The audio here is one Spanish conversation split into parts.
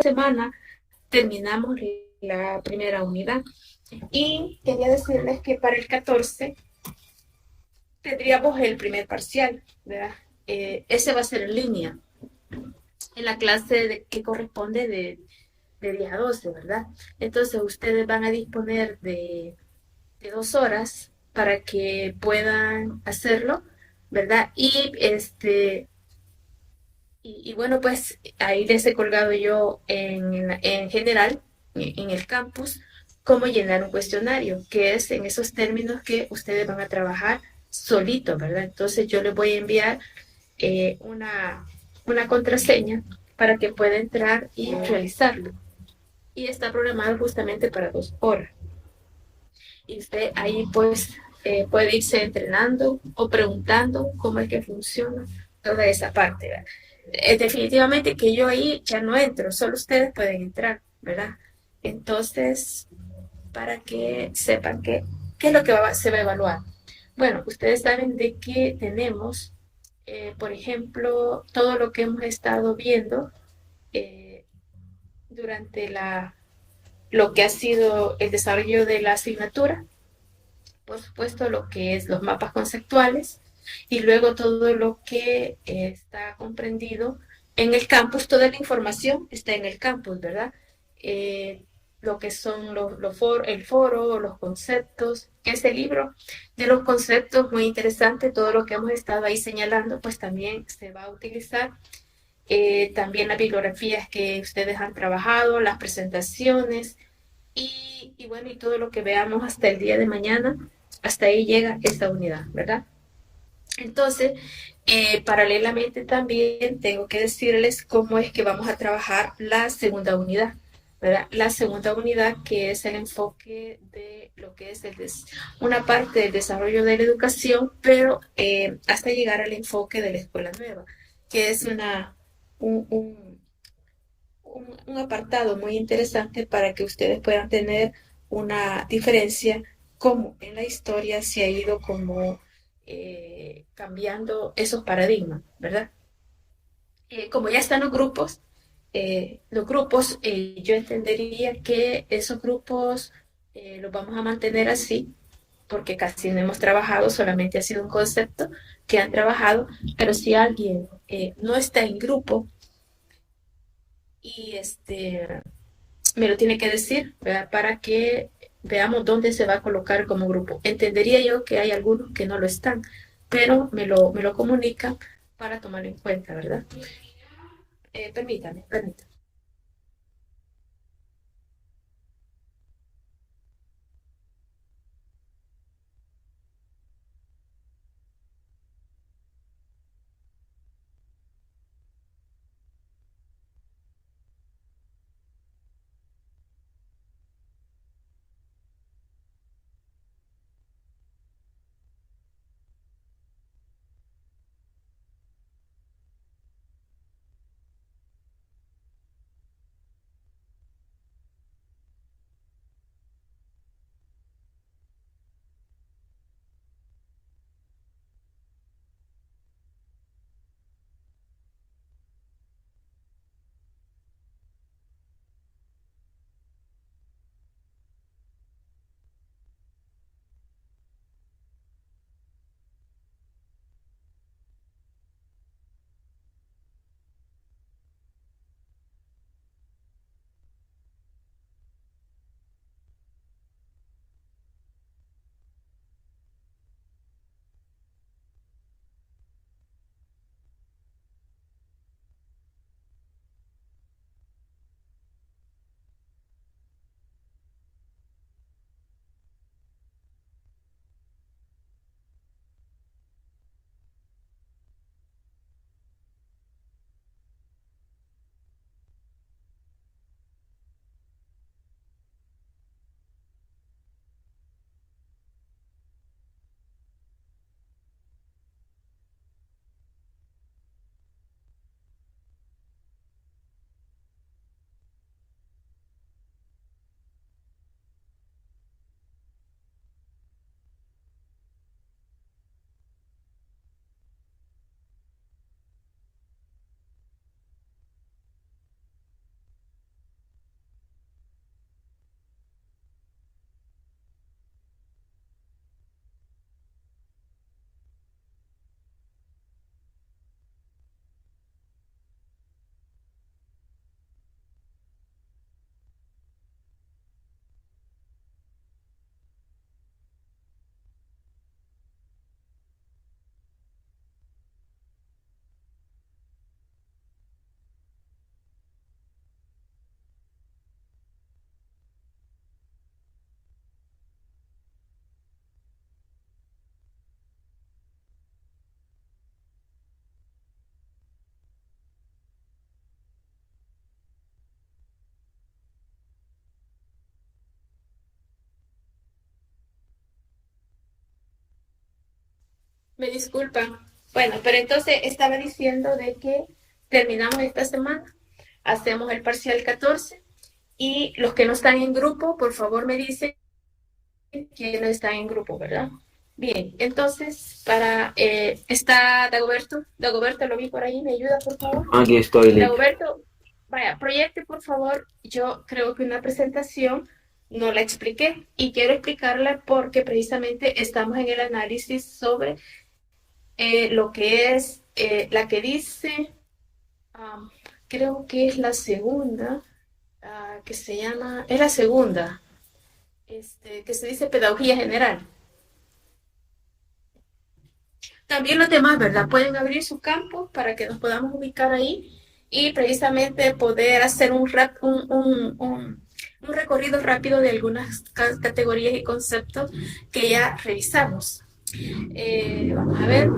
semana terminamos la primera unidad. Y quería decirles que para el 14 tendríamos el primer parcial, ¿verdad? Ese va a ser en línea, en la clase que corresponde de 10 a 12, ¿verdad? Entonces ustedes van a disponer de 2 horas para que puedan hacerlo, ¿verdad? Y bueno, pues ahí les he colgado yo en general, en el campus, cómo llenar un cuestionario, que es en esos términos que ustedes van a trabajar solito, ¿verdad? Entonces yo les voy a enviar una contraseña para que pueda entrar y realizarlo. Y está programado justamente para 2 horas. Y usted ahí pues puede irse entrenando o preguntando cómo es que funciona toda esa parte, ¿verdad? Definitivamente que yo ahí ya no entro, solo ustedes pueden entrar, ¿verdad? Entonces, para que sepan qué es lo que se va a evaluar. Bueno, ustedes saben de que tenemos, por ejemplo, todo lo que hemos estado viendo eh, durante lo que ha sido el desarrollo de la asignatura, por supuesto, lo que es los mapas conceptuales y luego todo lo que está comprendido en el campus, toda la información está en el campus, ¿verdad? Eh, lo que son el foro, los conceptos, que es el libro de los conceptos, muy interesante, todo lo que hemos estado ahí señalando, pues también se va a utilizar. También las bibliografías que ustedes han trabajado, las presentaciones, y bueno, y todo lo que veamos hasta el día de mañana, hasta ahí llega esta unidad, ¿verdad? Entonces, paralelamente también tengo que decirles cómo es que vamos a trabajar la segunda unidad, ¿verdad? La segunda unidad que es el enfoque de lo que es una parte del desarrollo de la educación, pero hasta llegar al enfoque de la escuela nueva, que es un, un, un apartado muy interesante para que ustedes puedan tener una diferencia cómo en la historia se ha ido como cambiando esos paradigmas, ¿verdad? Como ya están los grupos yo entendería que esos grupos los vamos a mantener así, porque casi no hemos trabajado, solamente ha sido un concepto que han trabajado, pero si alguien no está en grupo y me lo tiene que decir, ¿verdad? Para que veamos dónde se va a colocar como grupo. Entendería yo que hay algunos que no lo están, pero me lo comunican para tomarlo en cuenta, ¿verdad? Permítame. Me disculpan. Bueno, pero entonces estaba diciendo de que terminamos esta semana, hacemos el parcial 14 y los que no están en grupo, por favor me dicen que no están en grupo, ¿verdad? Bien, entonces está Dagoberto. Dagoberto, lo vi por ahí, ¿me ayuda, por favor? Aquí estoy, Lick. Dagoberto, vaya, proyecte, por favor. Yo creo que una presentación no la expliqué y quiero explicarla porque precisamente estamos en el análisis sobre lo que es la que dice, um, creo que es la segunda, que se llama, es la segunda, que se dice pedagogía general. También los demás, ¿verdad? Pueden abrir su campo para que nos podamos ubicar ahí y precisamente poder hacer un recorrido rápido de algunas categorías y conceptos que ya revisamos. Vamos a ver.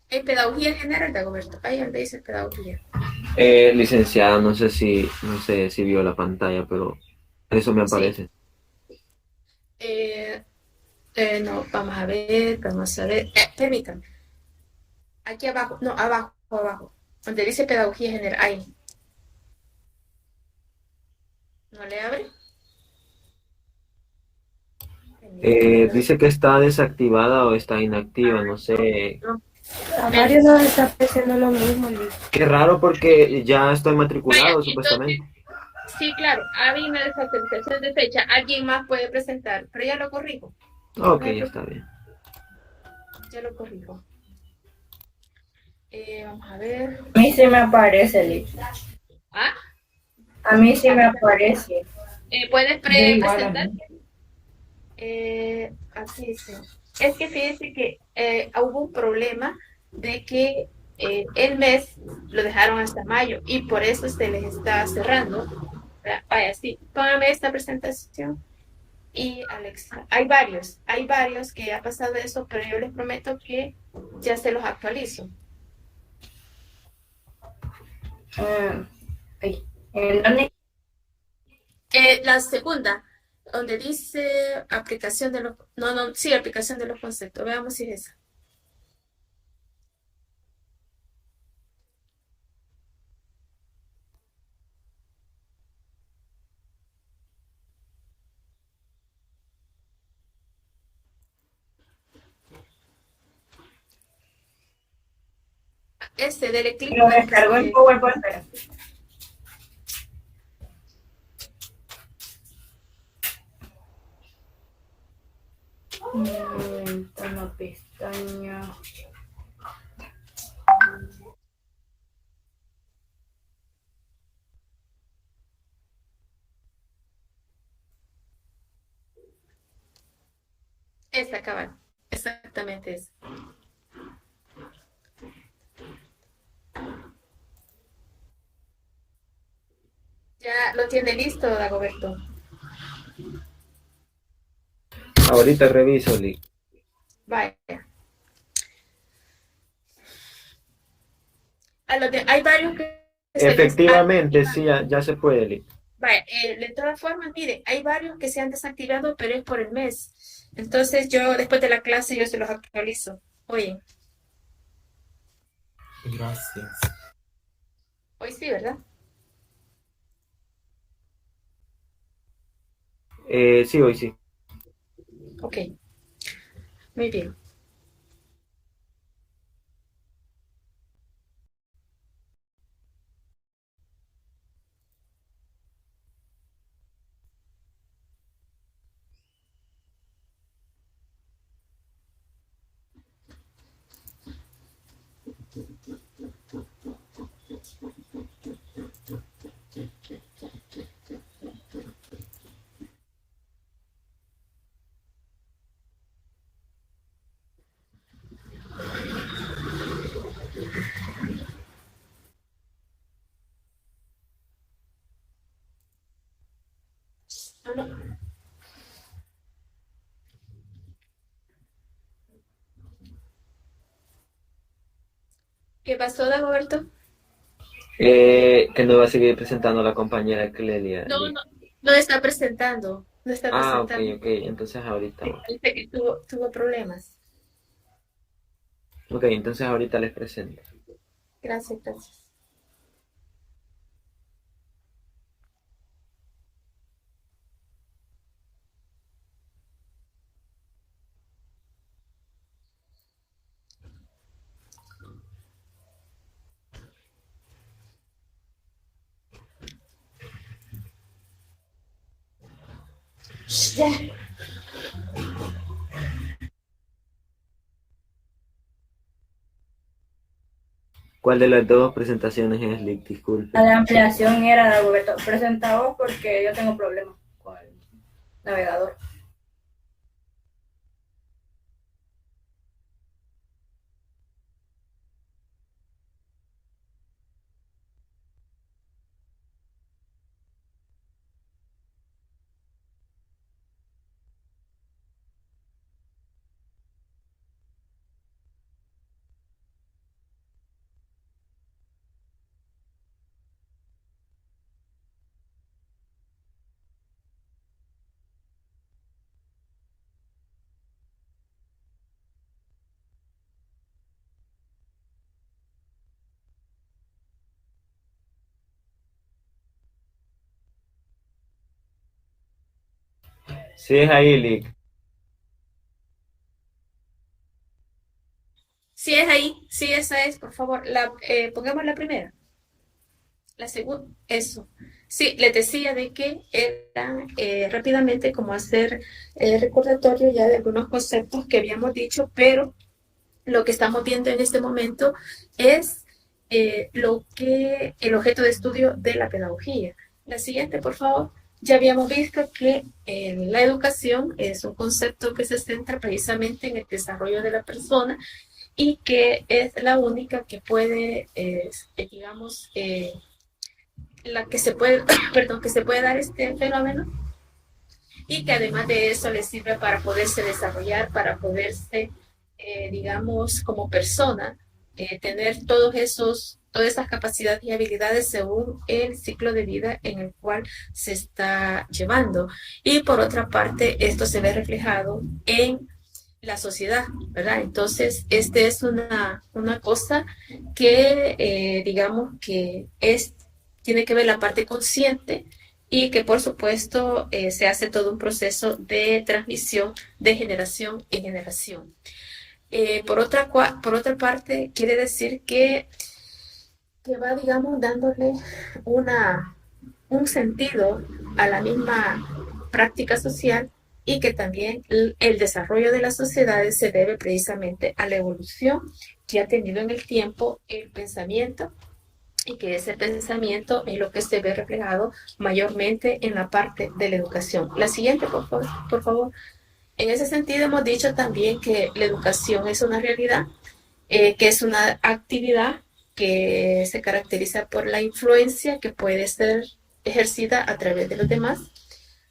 Pedagogía general, Dagoberto. Ahí donde dice pedagogía. Licenciada, no sé si vio la pantalla, pero eso me Sí. aparece. Eh, no, vamos a ver. Permítanme. Aquí abajo, no, abajo, abajo. Donde dice pedagogía general. Ahí. ¿No le abre? Permítame, Dice que está desactivada o está inactiva, no sé. no. A Mario nos está ofreciendo lo mismo, Liz. Qué raro porque ya estoy Vaya, matriculado, entonces, supuestamente. sí, claro, había una desactualización de fecha. Alguien más puede presentar, pero ya lo corrijo. Ok, No hay está problema, bien. ya lo corrijo. Vamos a ver. A mí sí me aparece, Liz. Ah, A mí sí a me mí también. aparece. ¿Puedes Yo igual a presentar? mí. Así dice. Es que fíjese que hubo un problema de que el mes lo dejaron hasta mayo y por eso se les está cerrando. Vaya, sí, póngame esta presentación. Y Alexa, hay varios que ha pasado eso, pero yo les prometo que ya se los actualizo. Ah, ay, ¿en dónde? La segunda, donde dice aplicación de los, no, no, sí, aplicación de los conceptos. Veamos si es esa. Dele clic Lo donde dice descargo en que PowerPoint, pero tono pestaña. esta cabal. Exactamente esa. Ya lo tiene listo, Dagoberto. Ahorita reviso, Lick. Vaya. Hay varios que se les han Efectivamente, sí, desactivado. ya se puede, Lick. Vaya, de todas formas, mire, hay varios que se han desactivado, pero es por el mes. Entonces yo después de la clase yo se los actualizo. Oye, Gracias. hoy sí, ¿verdad? Sí, hoy sí. Ok, muy bien. ¿Qué pasó, Dagoberto? Que no va a seguir presentando la compañera Clelia. No, no, no está presentando, no está Ah, ok, presentando. ok. Entonces ahorita. Dice que tuvo problemas. Ok, entonces ahorita les presento. Gracias, gracias. Ya. ¿Cuál de las dos presentaciones es, Lick? Disculpe. La ampliación era de Alberto. Presentado porque yo tengo problemas con el navegador. Sí, es ahí, Lick. Sí es ahí, sí esa es, por favor. Pongamos la primera, la segunda, eso. Sí, les decía de que era rápidamente como hacer recordatorio ya de algunos conceptos que habíamos dicho, pero lo que estamos viendo en este momento es el objeto de estudio de la pedagogía. La siguiente, por favor. Ya habíamos visto que la educación es un concepto que se centra precisamente en el desarrollo de la persona y que es la única que puede, digamos, la que se puede, perdón, que se puede dar este fenómeno y que además de eso le sirve para poderse desarrollar, para poderse, digamos, como persona, tener todas esas capacidades y habilidades según el ciclo de vida en el cual se está llevando. Y por otra parte, esto se ve reflejado en la sociedad, ¿verdad? Entonces, este es una cosa que, digamos, tiene que ver la parte consciente y que, por supuesto, se hace todo un proceso de transmisión de generación en generación. Por otra parte, quiere decir que va, digamos, dándole una, un sentido a la misma práctica social y que también el desarrollo de las sociedades se debe precisamente a la evolución que ha tenido en el tiempo el pensamiento y que ese pensamiento es lo que se ve reflejado mayormente en la parte de la educación. La siguiente, por favor. En ese sentido, hemos dicho también que la educación es una realidad, que es una actividad que se caracteriza por la influencia que puede ser ejercida a través de los demás.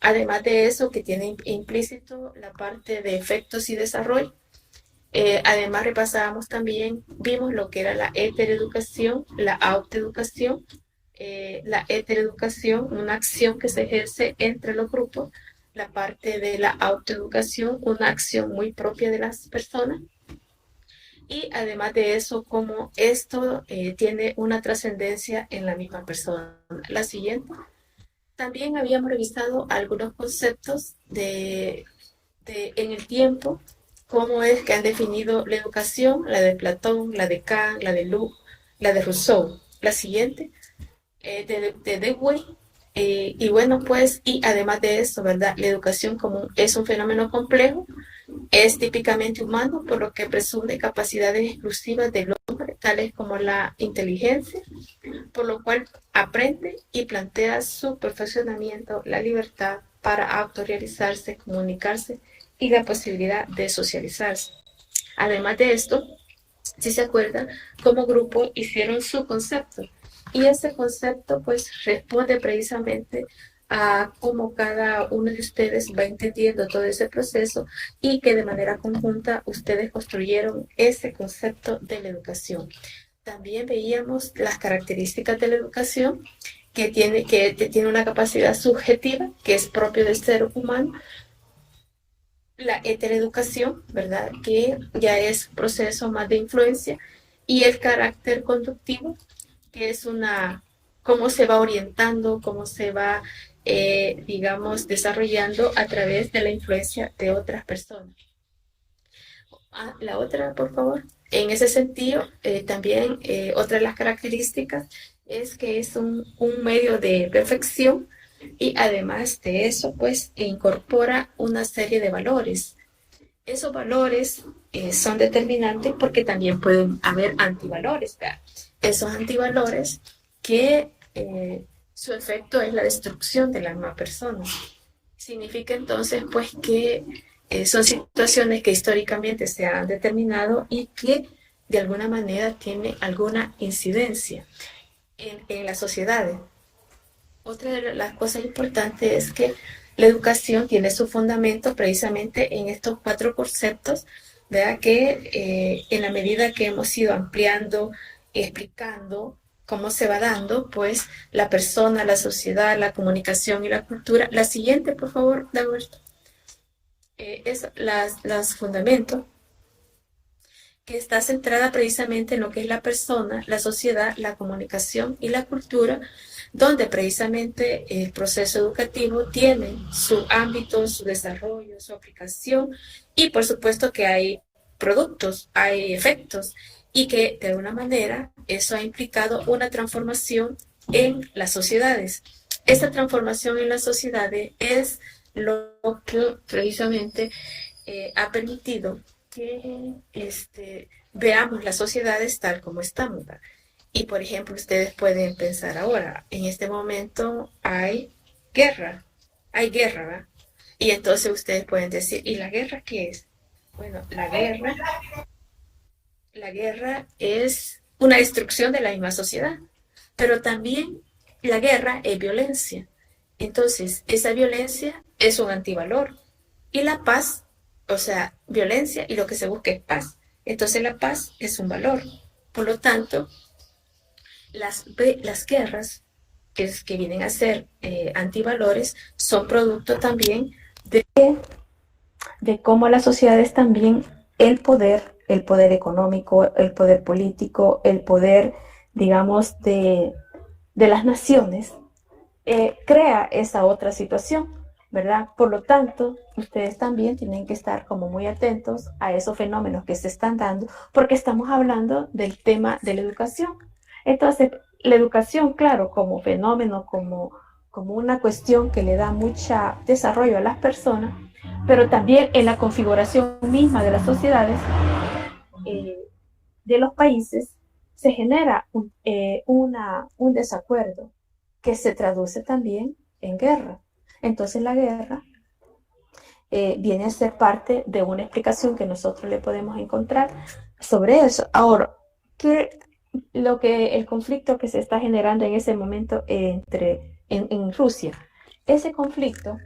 Además de eso, que tiene implícito la parte de efectos y desarrollo. Además, repasábamos también, vimos lo que era la heteroeducación, la autoeducación. La heteroeducación, una acción que se ejerce entre los grupos. La parte de la autoeducación, una acción muy propia de las personas. Y además de eso, como esto tiene una trascendencia en la misma persona. La siguiente. También habíamos revisado algunos conceptos en el tiempo, cómo es que han definido la educación, la de Platón, la de Kant, la de Luc, la de Rousseau. La siguiente, de Dewey. Y bueno, pues, y además de eso, ¿verdad? La educación como es un fenómeno complejo, es típicamente humano, por lo que presume capacidades exclusivas del hombre, tales como la inteligencia, por lo cual aprende y plantea su perfeccionamiento, la libertad para autorrealizarse, comunicarse y la posibilidad de socializarse. Además de esto, si se acuerdan, como grupo hicieron su concepto. Y ese concepto pues responde precisamente a cómo cada uno de ustedes va entendiendo todo ese proceso y que de manera conjunta ustedes construyeron ese concepto de la educación. también veíamos las características de la educación que tiene una capacidad subjetiva que es propio del ser humano, la heteroeducación, ¿verdad? Que ya es un proceso más de influencia, y el carácter conductivo, que es cómo se va orientando, cómo se va, digamos, desarrollando a través de la influencia de otras personas. La otra, por favor. En ese sentido, también otra de las características es que es un medio de perfección, y además de eso, pues incorpora una serie de valores. Esos valores son determinantes porque también pueden haber antivalores, ¿verdad? Esos antivalores que su efecto es la destrucción de la misma persona. Significa entonces pues que son situaciones que históricamente se han determinado y que de alguna manera tienen alguna incidencia en las sociedades. Otra de las cosas importantes es que la educación tiene su fundamento precisamente en estos 4 conceptos, ¿verdad? Que en la medida que hemos ido ampliando, explicando cómo se va dando, pues la persona, la sociedad, la comunicación y la cultura. La siguiente, por favor, Dagoberto. Es las fundamentos, que está centrada precisamente en lo que es la persona, la sociedad, la comunicación y la cultura, donde precisamente el proceso educativo tiene su ámbito, su desarrollo, su aplicación, y por supuesto que hay productos, hay efectos, y que de alguna manera eso ha implicado una transformación en las sociedades. Esta transformación en las sociedades es lo que precisamente ha permitido que veamos las sociedades tal como estamos, ¿verdad? Y por ejemplo, ustedes pueden pensar ahora, en este momento hay guerra, ¿verdad? Y entonces ustedes pueden decir, ¿y la guerra qué es? Bueno, la guerra es una destrucción de la misma sociedad, pero también la guerra es violencia. Entonces, esa violencia es un antivalor. Y la paz, o sea, violencia y lo que se busca es paz. Entonces la paz es un valor. Por lo tanto, las guerras que vienen a ser antivalores son producto también de cómo las sociedades también, el poder económico, el poder político, el poder, digamos, de las naciones, crea esa otra situación, ¿verdad? Por lo tanto, ustedes también tienen que estar como muy atentos a esos fenómenos que se están dando, porque estamos hablando del tema de la educación. Entonces, la educación, claro, como fenómeno, como una cuestión que le da mucho desarrollo a las personas, pero también en la configuración misma de las sociedades, de los países, se genera un desacuerdo que se traduce también en guerra. Entonces la guerra viene a ser parte de una explicación que nosotros le podemos encontrar sobre eso. Ahora, el conflicto que se está generando en ese momento en Rusia, ese conflicto,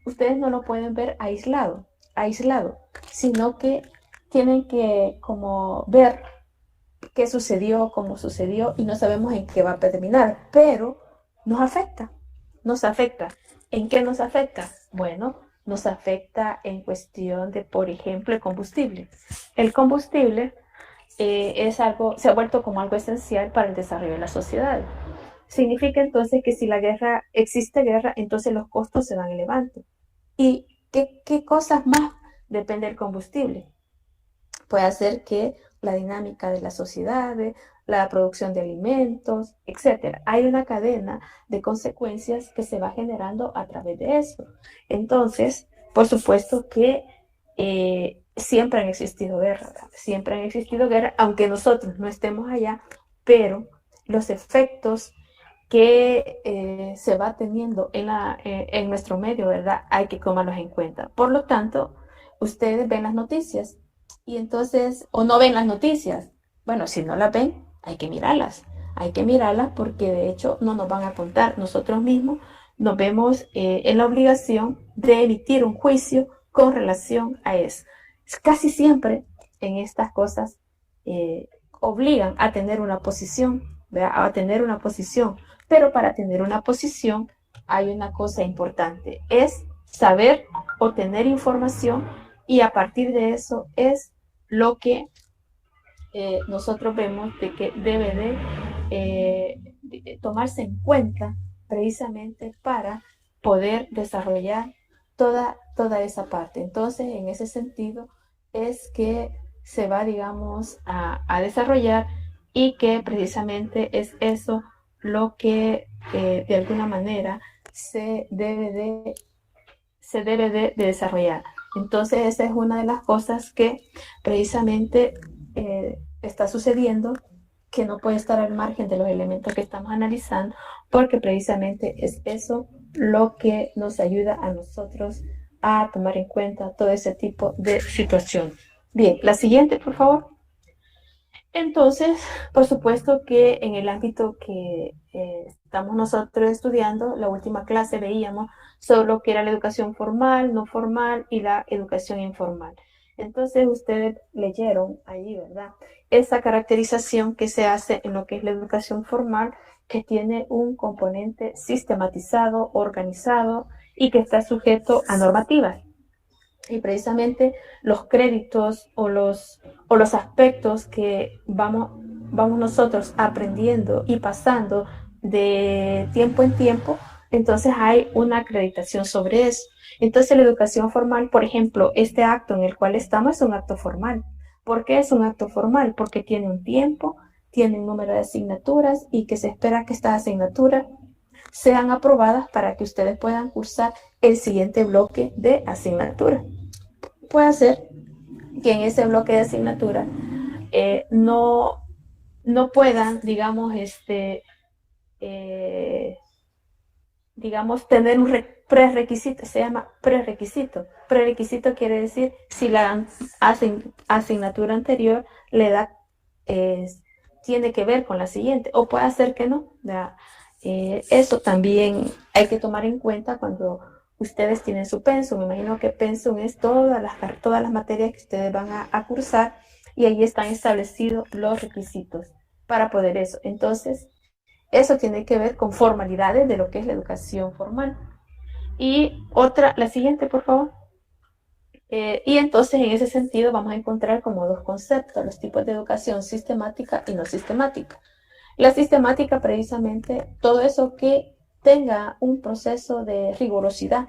ustedes no lo pueden ver aislado, sino que tienen que como ver qué sucedió, cómo sucedió, y no sabemos en qué va a terminar, pero nos afecta. ¿En qué nos afecta? Bueno, nos afecta en cuestión de, por ejemplo, el combustible. El combustible se ha vuelto como algo esencial para el desarrollo de la sociedad. Significa entonces que si existe guerra, entonces los costos se van elevando. ¿Y qué cosas más depende del combustible? Puede hacer que la dinámica de las sociedades, la producción de alimentos, etcétera. Hay una cadena de consecuencias que se va generando a través de eso. Entonces, por supuesto que siempre han existido guerras, aunque nosotros no estemos allá, pero los efectos que se va teniendo en nuestro medio, ¿verdad? Hay que tomarlos en cuenta. Por lo tanto, ustedes ven las noticias y entonces, o no ven las noticias. Bueno, si no las ven, hay que mirarlas porque de hecho no nos van a contar. Nosotros mismos nos vemos en la obligación de emitir un juicio con relación a eso. Casi siempre en estas cosas obligan a tener una posición, ¿verdad? A tener una posición. Pero para tener una posición hay una cosa importante, es saber obtener información y a partir de eso es lo que nosotros vemos de que debe de tomarse en cuenta precisamente para poder desarrollar toda esa parte. Entonces, en ese sentido, es que se va, digamos, a desarrollar y que precisamente es eso lo que de alguna manera se debe de desarrollar. Entonces, esa es una de las cosas que precisamente está sucediendo, que no puede estar al margen de los elementos que estamos analizando, porque precisamente es eso lo que nos ayuda a nosotros a tomar en cuenta todo ese tipo de situación. Bien, la siguiente, por favor. Entonces, por supuesto que en el ámbito que estamos nosotros estudiando, la última clase veíamos sobre lo que era la educación formal, no formal y la educación informal. Entonces, ustedes leyeron ahí, ¿verdad? Esa caracterización que se hace en lo que es la educación formal, que tiene un componente sistematizado, organizado y que está sujeto a normativas. Y precisamente los créditos o los aspectos que vamos nosotros aprendiendo y pasando de tiempo en tiempo, entonces hay una acreditación sobre eso. Entonces la educación formal, por ejemplo, este acto en el cual estamos es un acto formal. ¿Por qué es un acto formal? Porque tiene un tiempo, tiene un número de asignaturas y que se espera que estas asignaturas sean aprobadas para que ustedes puedan cursar el siguiente bloque de asignaturas. Puede ser que en ese bloque de asignatura no puedan, digamos, digamos, tener un prerequisito, se llama prerequisito. Prerequisito quiere decir si la asignatura anterior le da, tiene que ver con la siguiente, o puede ser que no. Eso también hay que tomar en cuenta cuando ustedes tienen su pensum. Me imagino que pensum es todas las materias que ustedes van a cursar y ahí están establecidos los requisitos para poder eso. Entonces, eso tiene que ver con formalidades de lo que es la educación formal. Y la siguiente, por favor. Y entonces, en ese sentido, vamos a encontrar como dos conceptos, los tipos de educación sistemática y no sistemática. La sistemática, precisamente, todo eso que tenga un proceso de rigurosidad.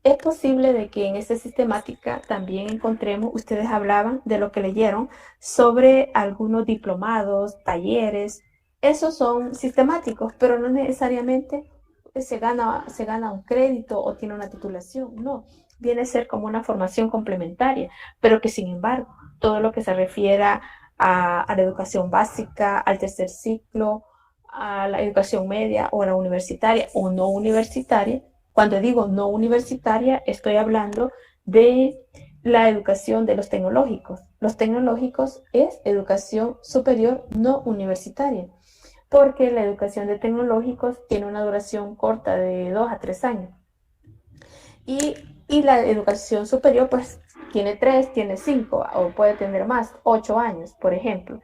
Es posible de que en esta sistemática también encontremos, ustedes hablaban de lo que leyeron sobre algunos diplomados, talleres. Esos son sistemáticos, pero no necesariamente se gana un crédito o tiene una titulación. No, viene a ser como una formación complementaria, pero que sin embargo, todo lo que se refiera a la educación básica, al tercer ciclo, a la educación media o a la universitaria o no universitaria. Cuando digo no universitaria, estoy hablando de la educación de los tecnológicos. Los tecnológicos es educación superior no universitaria, porque la educación de tecnológicos tiene una duración corta de 2 a 3 años. Y la educación superior pues tiene 3, tiene 5 o puede tener más, 8 años, por ejemplo.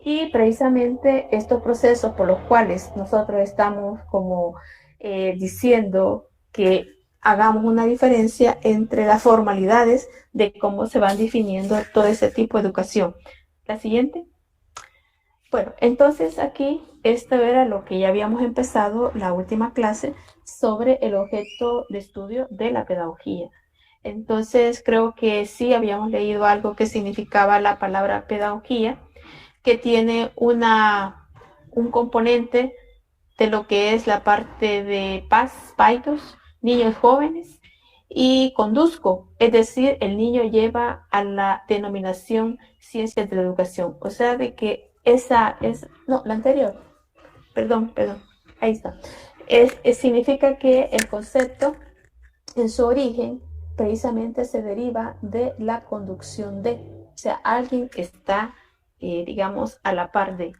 Y precisamente estos procesos por los cuales nosotros estamos como diciendo que hagamos una diferencia entre las formalidades de cómo se van definiendo todo ese tipo de educación. La siguiente. Bueno, entonces aquí esto era lo que ya habíamos empezado la última clase sobre el objeto de estudio de la pedagogía. Entonces creo que sí habíamos leído algo que significaba la palabra pedagogía, que tiene un componente de lo que es la parte de paidos, niños jóvenes, y conduzco, es decir, el niño lleva a la denominación ciencias de la educación. O sea, de que la anterior, perdón, ahí está. Significa que el concepto en su origen precisamente se deriva de la conducción de, o sea, alguien que está, digamos, a la par de.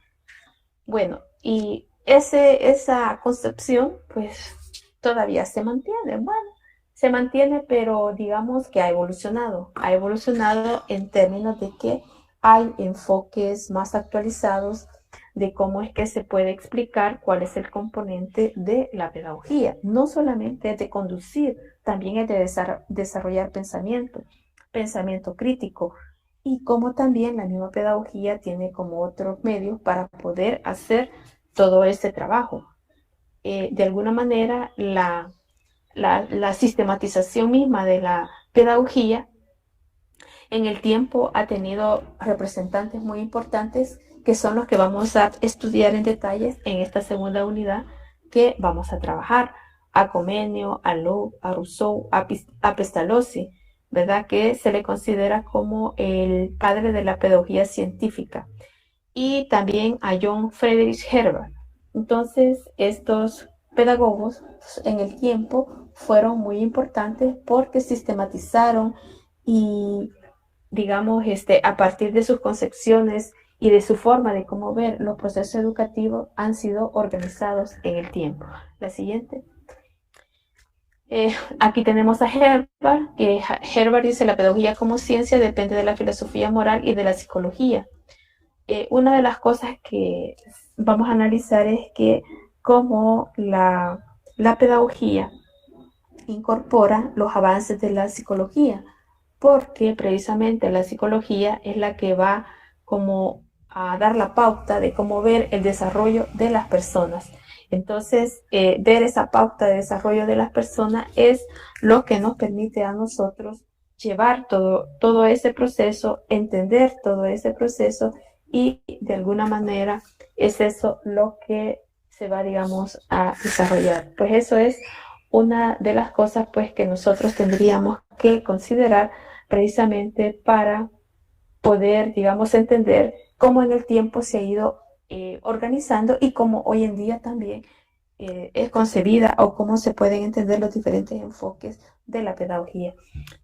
Bueno, y esa concepción, pues, todavía se mantiene. Bueno, se mantiene, pero digamos que ha evolucionado. Ha evolucionado en términos de que hay enfoques más actualizados de cómo es que se puede explicar cuál es el componente de la pedagogía. No solamente es de conducir, también es de desarrollar pensamiento crítico, y cómo también la misma pedagogía tiene como otros medios para poder hacer todo este trabajo. De alguna manera, la sistematización misma de la pedagogía en el tiempo ha tenido representantes muy importantes que son los que vamos a estudiar en detalles en esta segunda unidad que vamos a trabajar. A Comenio, a Locke, a Rousseau, a Pestalozzi, ¿verdad? Que se le considera como el padre de la pedagogía científica. Y también a John Friedrich Herbert. Entonces, estos pedagogos en el tiempo fueron muy importantes porque sistematizaron y, digamos, a partir de sus concepciones y de su forma de cómo ver los procesos educativos han sido organizados en el tiempo. La siguiente. Aquí tenemos a Herbert, que Herbert dice la pedagogía como ciencia depende de la filosofía moral y de la psicología. Una de las cosas que vamos a analizar es que cómo la pedagogía incorpora los avances de la psicología, porque precisamente la psicología es la que va como a dar la pauta de cómo ver el desarrollo de las personas. Entonces, ver esa pauta de desarrollo de las personas es lo que nos permite a nosotros llevar todo ese proceso, entender todo ese proceso y de alguna manera es eso lo que se va, digamos, a desarrollar. Pues eso es una de las cosas pues que nosotros tendríamos que considerar precisamente para poder, digamos, entender cómo en el tiempo se ha ido organizando y cómo hoy en día también es concebida o cómo se pueden entender los diferentes enfoques de la pedagogía.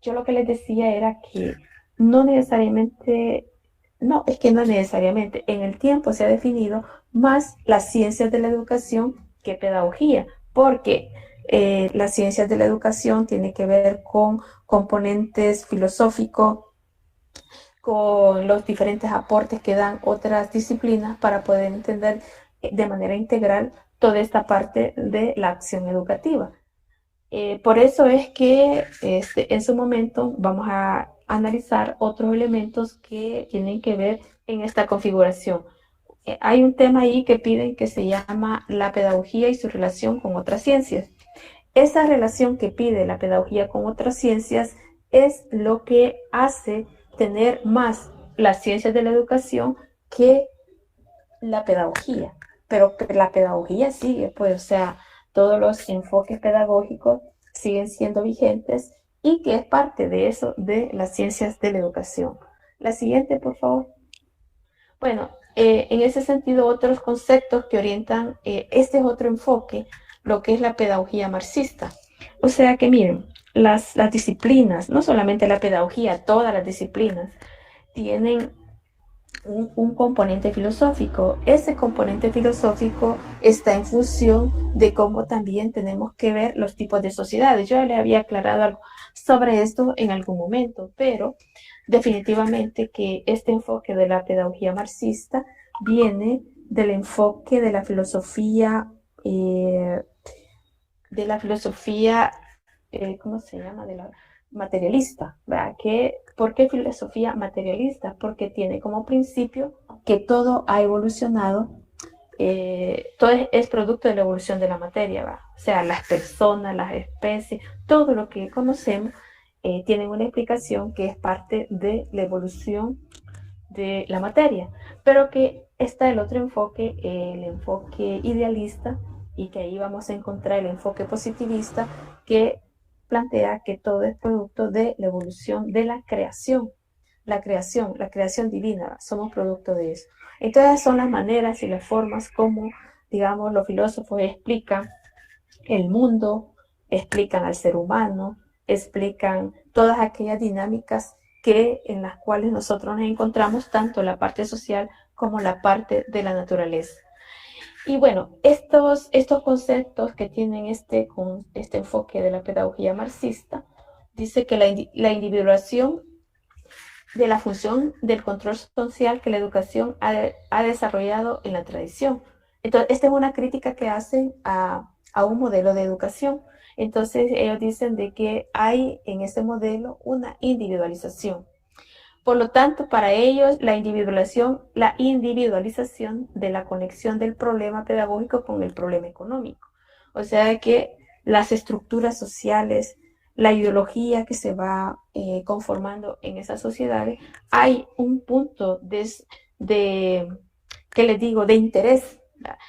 Yo lo que les decía era que no necesariamente, en el tiempo se ha definido más las ciencias de la educación que pedagogía, porque las ciencias de la educación tienen que ver con componentes filosóficos, con los diferentes aportes que dan otras disciplinas para poder entender de manera integral toda esta parte de la acción educativa. Por eso es que en su momento vamos a analizar otros elementos que tienen que ver en esta configuración. Hay un tema ahí que piden que se llama la pedagogía y su relación con otras ciencias. Esa relación que pide la pedagogía con otras ciencias es lo que hace tener más las ciencias de la educación que la pedagogía. Pero la pedagogía sigue, pues, o sea, todos los enfoques pedagógicos siguen siendo vigentes y que es parte de eso, de las ciencias de la educación. La siguiente, por favor. Bueno, en ese sentido, otros conceptos que orientan, este es otro enfoque, lo que es la pedagogía marxista. O sea que miren, las disciplinas, no solamente la pedagogía, todas las disciplinas tienen un componente filosófico. Ese componente filosófico está en función de cómo también tenemos que ver los tipos de sociedades. Yo le había aclarado algo sobre esto en algún momento, pero definitivamente que este enfoque de la pedagogía marxista viene del enfoque de la filosofía, ¿cómo se llama? De la materialista, ¿verdad? ¿Por qué filosofía materialista? Porque tiene como principio que todo ha evolucionado, todo es producto de la evolución de la materia, ¿verdad? O sea, las personas, las especies, todo lo que conocemos tienen una explicación que es parte de la evolución de la materia, pero que está el otro enfoque, el enfoque idealista, y que ahí vamos a encontrar el enfoque positivista que plantea que todo es producto de la evolución de la creación divina, somos producto de eso. Entonces son las maneras y las formas como, digamos, los filósofos explican el mundo, explican al ser humano, explican todas aquellas dinámicas en las cuales nosotros nos encontramos, tanto la parte social como la parte de la naturaleza. Y bueno, estos conceptos que tienen este enfoque de la pedagogía marxista, dice que la individuación de la función del control social que la educación ha desarrollado en la tradición. Entonces, esta es una crítica que hacen a un modelo de educación. Entonces, ellos dicen de que hay en ese modelo una individualización. Por lo tanto, para ellos, la individualización de la conexión del problema pedagógico con el problema económico. O sea que las estructuras sociales, la ideología que se va conformando en esas sociedades, hay un punto ¿qué les digo?, de interés.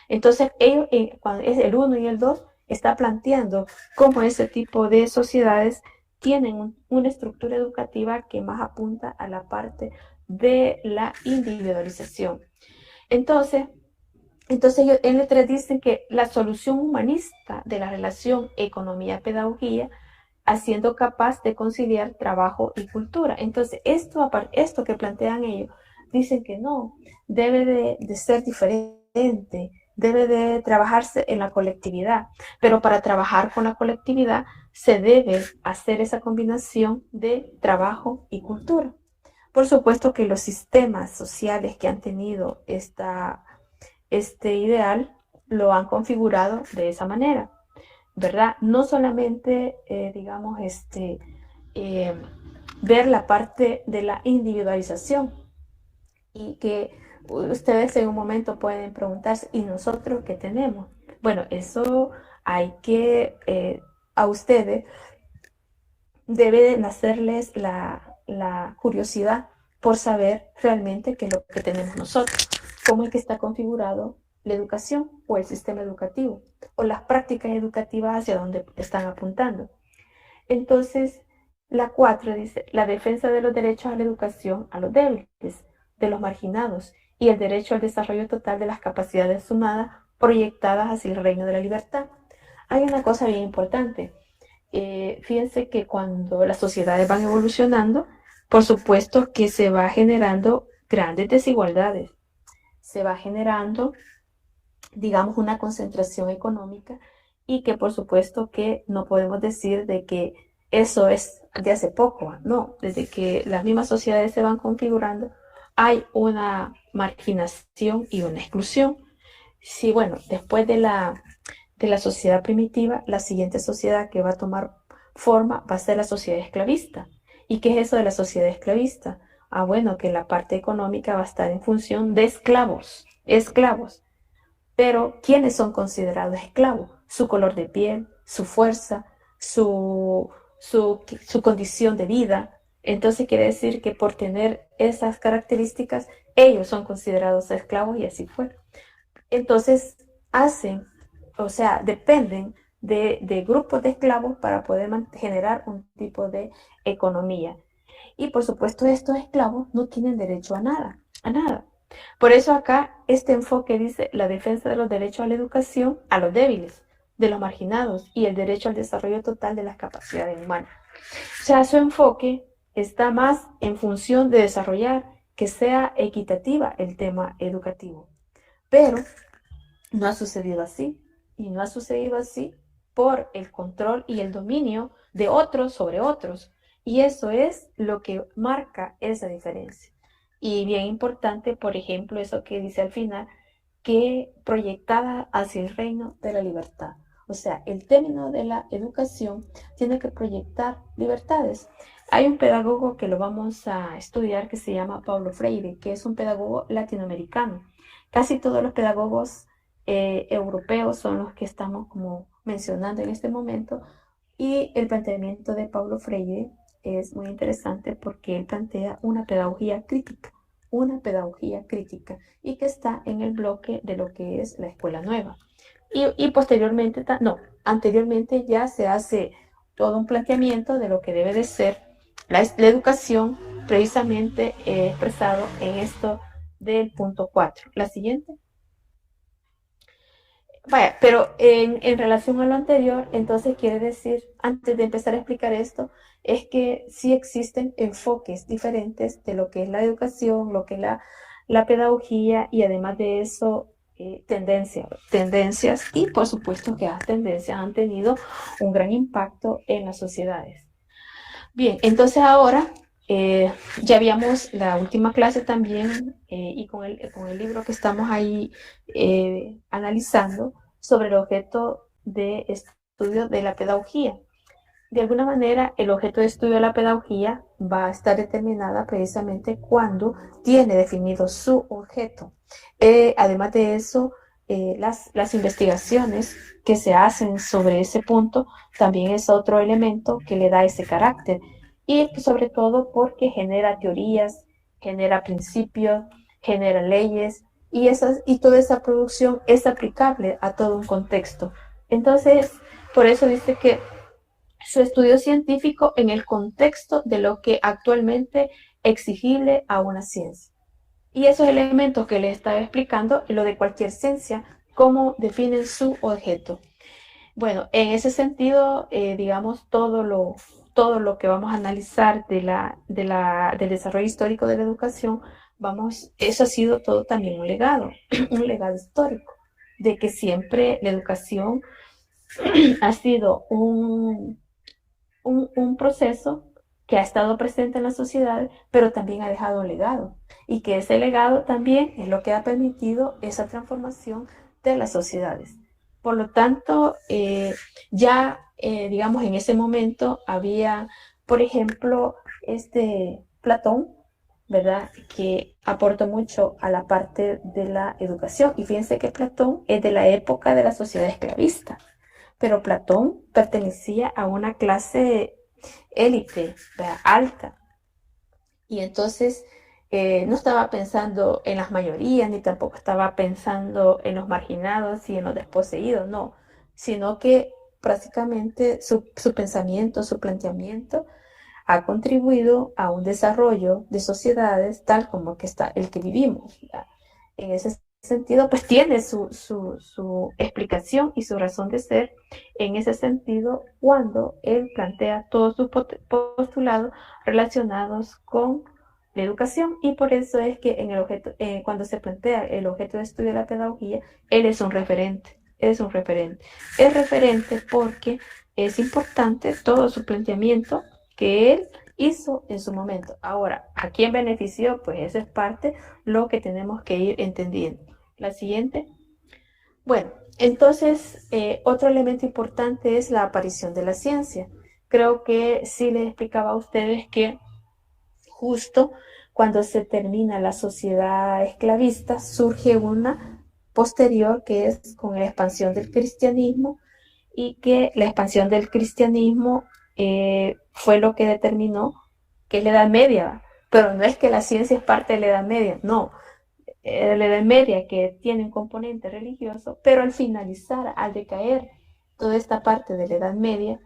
Entonces, ellos, cuando es el 1 y el 2, está planteando cómo ese tipo de sociedades tienen una estructura educativa que más apunta a la parte de la individualización. Entonces ellos en letras dicen que la solución humanista de la relación economía-pedagogía, haciendo capaz de conciliar trabajo y cultura. Entonces, esto que plantean ellos, dicen que no, debe de ser diferente, debe de trabajarse en la colectividad, pero para trabajar con la colectividad se debe hacer esa combinación de trabajo y cultura. Por supuesto que los sistemas sociales que han tenido este ideal lo han configurado de esa manera, ¿verdad? No solamente, digamos, ver la parte de la individualización y que ustedes en un momento pueden preguntarse, ¿y nosotros qué tenemos? Bueno, eso hay que, a ustedes debe de nacerles la curiosidad por saber realmente qué es lo que tenemos nosotros, cómo es que está configurado la educación o el sistema educativo o las prácticas educativas hacia dónde están apuntando. Entonces, la 4 dice, la defensa de los derechos a la educación a los débiles, de los marginados y el derecho al desarrollo total de las capacidades humanas proyectadas hacia el reino de la libertad. Hay una cosa bien importante. Fíjense que cuando las sociedades van evolucionando, por supuesto que se va generando grandes desigualdades, se va generando, digamos, una concentración económica y que por supuesto que no podemos decir de que eso es de hace poco, no, desde que las mismas sociedades se van configurando, hay una marginación y una exclusión. Sí, bueno, después de la sociedad primitiva, la siguiente sociedad que va a tomar forma va a ser la sociedad esclavista. ¿Y qué es eso de la sociedad esclavista? Bueno, que la parte económica va a estar en función de esclavos. Pero, ¿quiénes son considerados esclavos? Su color de piel, su fuerza, su condición de vida. Entonces quiere decir que por tener esas características, ellos son considerados esclavos y así fue. Entonces dependen de grupos de esclavos para poder generar un tipo de economía. Y por supuesto estos esclavos no tienen derecho a nada. Por eso acá este enfoque dice la defensa de los derechos a la educación a los débiles, de los marginados y el derecho al desarrollo total de las capacidades humanas. O sea, su enfoque está más en función de desarrollar que sea equitativa el tema educativo. Pero no ha sucedido así. Y no ha sucedido así por el control y el dominio de otros sobre otros. Y eso es lo que marca esa diferencia. Y bien importante, por ejemplo, eso que dice al final, que proyectada hacia el reino de la libertad. O sea, el término de la educación tiene que proyectar libertades. Hay un pedagogo que lo vamos a estudiar que se llama Paulo Freire, que es un pedagogo latinoamericano. Casi todos los pedagogos europeos son los que estamos como mencionando en este momento, y el planteamiento de Paulo Freire es muy interesante porque él plantea una pedagogía crítica y que está en el bloque de lo que es la escuela nueva. Y posteriormente, anteriormente ya se hace todo un planteamiento de lo que debe de ser la educación, precisamente expresado en esto del punto 4. La siguiente. Vaya, pero en relación a lo anterior, entonces quiere decir, antes de empezar a explicar esto, es que sí existen enfoques diferentes de lo que es la educación, lo que es la pedagogía y además de eso, tendencias y por supuesto que las tendencias han tenido un gran impacto en las sociedades. Bien, entonces ahora ya habíamos la última clase también y con el libro que estamos ahí analizando sobre el objeto de estudio de la pedagogía. De alguna manera, el objeto de estudio de la pedagogía va a estar determinada precisamente cuando tiene definido su objeto. Además de eso, las investigaciones que se hacen sobre ese punto también es otro elemento que le da ese carácter. Y sobre todo porque genera teorías, genera principios, genera leyes y toda esa producción es aplicable a todo un contexto. Entonces, por eso dice que su estudio científico en el contexto de lo que actualmente exigible a una ciencia. Y esos elementos que les estaba explicando, lo de cualquier ciencia, cómo definen su objeto. Bueno, en ese sentido, digamos, todo lo que vamos a analizar del desarrollo histórico de la educación, eso ha sido todo también un legado histórico, de que siempre la educación ha sido un proceso que ha estado presente en la sociedad, pero también ha dejado un legado. Y que ese legado también es lo que ha permitido esa transformación de las sociedades. Por lo tanto, digamos, en ese momento había, por ejemplo, Platón, ¿verdad? Que aportó mucho a la parte de la educación. Y fíjense que Platón es de la época de la sociedad esclavista. Pero Platón pertenecía a una clase élite, alta. Y entonces no estaba pensando en las mayorías, ni tampoco estaba pensando en los marginados y en los desposeídos, no. Sino que prácticamente su pensamiento, su planteamiento ha contribuido a un desarrollo de sociedades tal como que está el que vivimos. ¿Ya? En ese sentido, pues tiene su explicación y su razón de ser en ese sentido cuando él plantea todos sus postulados relacionados con la educación, y por eso es que en el objeto, cuando se plantea el objeto de estudio de la pedagogía, él es un referente. Es referente porque es importante todo su planteamiento que él hizo en su momento. Ahora, ¿a quién benefició? Pues eso es parte lo que tenemos que ir entendiendo. La siguiente. Bueno, entonces, otro elemento importante es la aparición de la ciencia. Creo que sí les explicaba a ustedes que justo cuando se termina la sociedad esclavista, surge una posterior que es con la expansión del cristianismo, y que la expansión del cristianismo fue lo que determinó que es la Edad Media, pero no es que la ciencia es parte de la Edad Media, no, la Edad Media que tiene un componente religioso, pero al finalizar, al decaer toda esta parte de la Edad Media,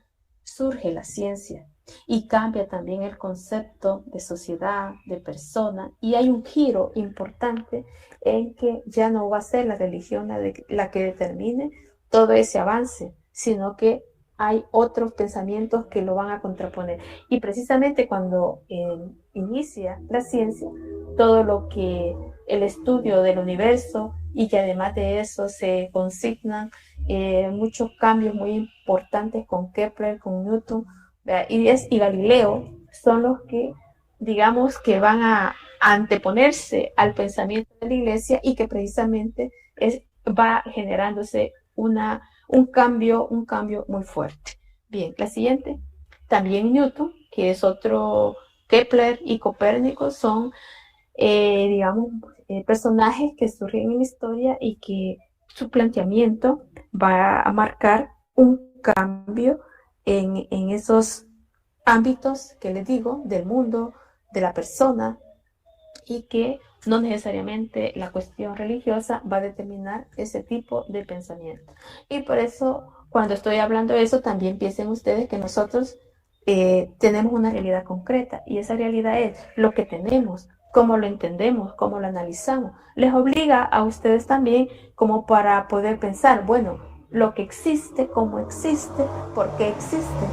surge la ciencia y cambia también el concepto de sociedad, de persona, y hay un giro importante en que ya no va a ser la religión la que determine todo ese avance, sino que hay otros pensamientos que lo van a contraponer. Y precisamente cuando inicia la ciencia, todo lo que el estudio del universo, y que además de eso se consignan muchos cambios muy importantes con Kepler, con Newton, y Galileo, son los que, digamos, que van a anteponerse al pensamiento de la iglesia, y que precisamente va generándose un cambio muy fuerte. Bien, la siguiente. También Newton, que es otro, Kepler y Copérnico son, digamos, personajes que surgen en la historia y que su planteamiento va a marcar un cambio en esos ámbitos que les digo, del mundo, de la persona, y que no necesariamente la cuestión religiosa va a determinar ese tipo de pensamiento. Y por eso, cuando estoy hablando de eso, también piensen ustedes que nosotros tenemos una realidad concreta, y esa realidad es lo que tenemos, cómo lo entendemos, cómo lo analizamos. Les obliga a ustedes también como para poder pensar, bueno, lo que existe, cómo existe, por qué existe.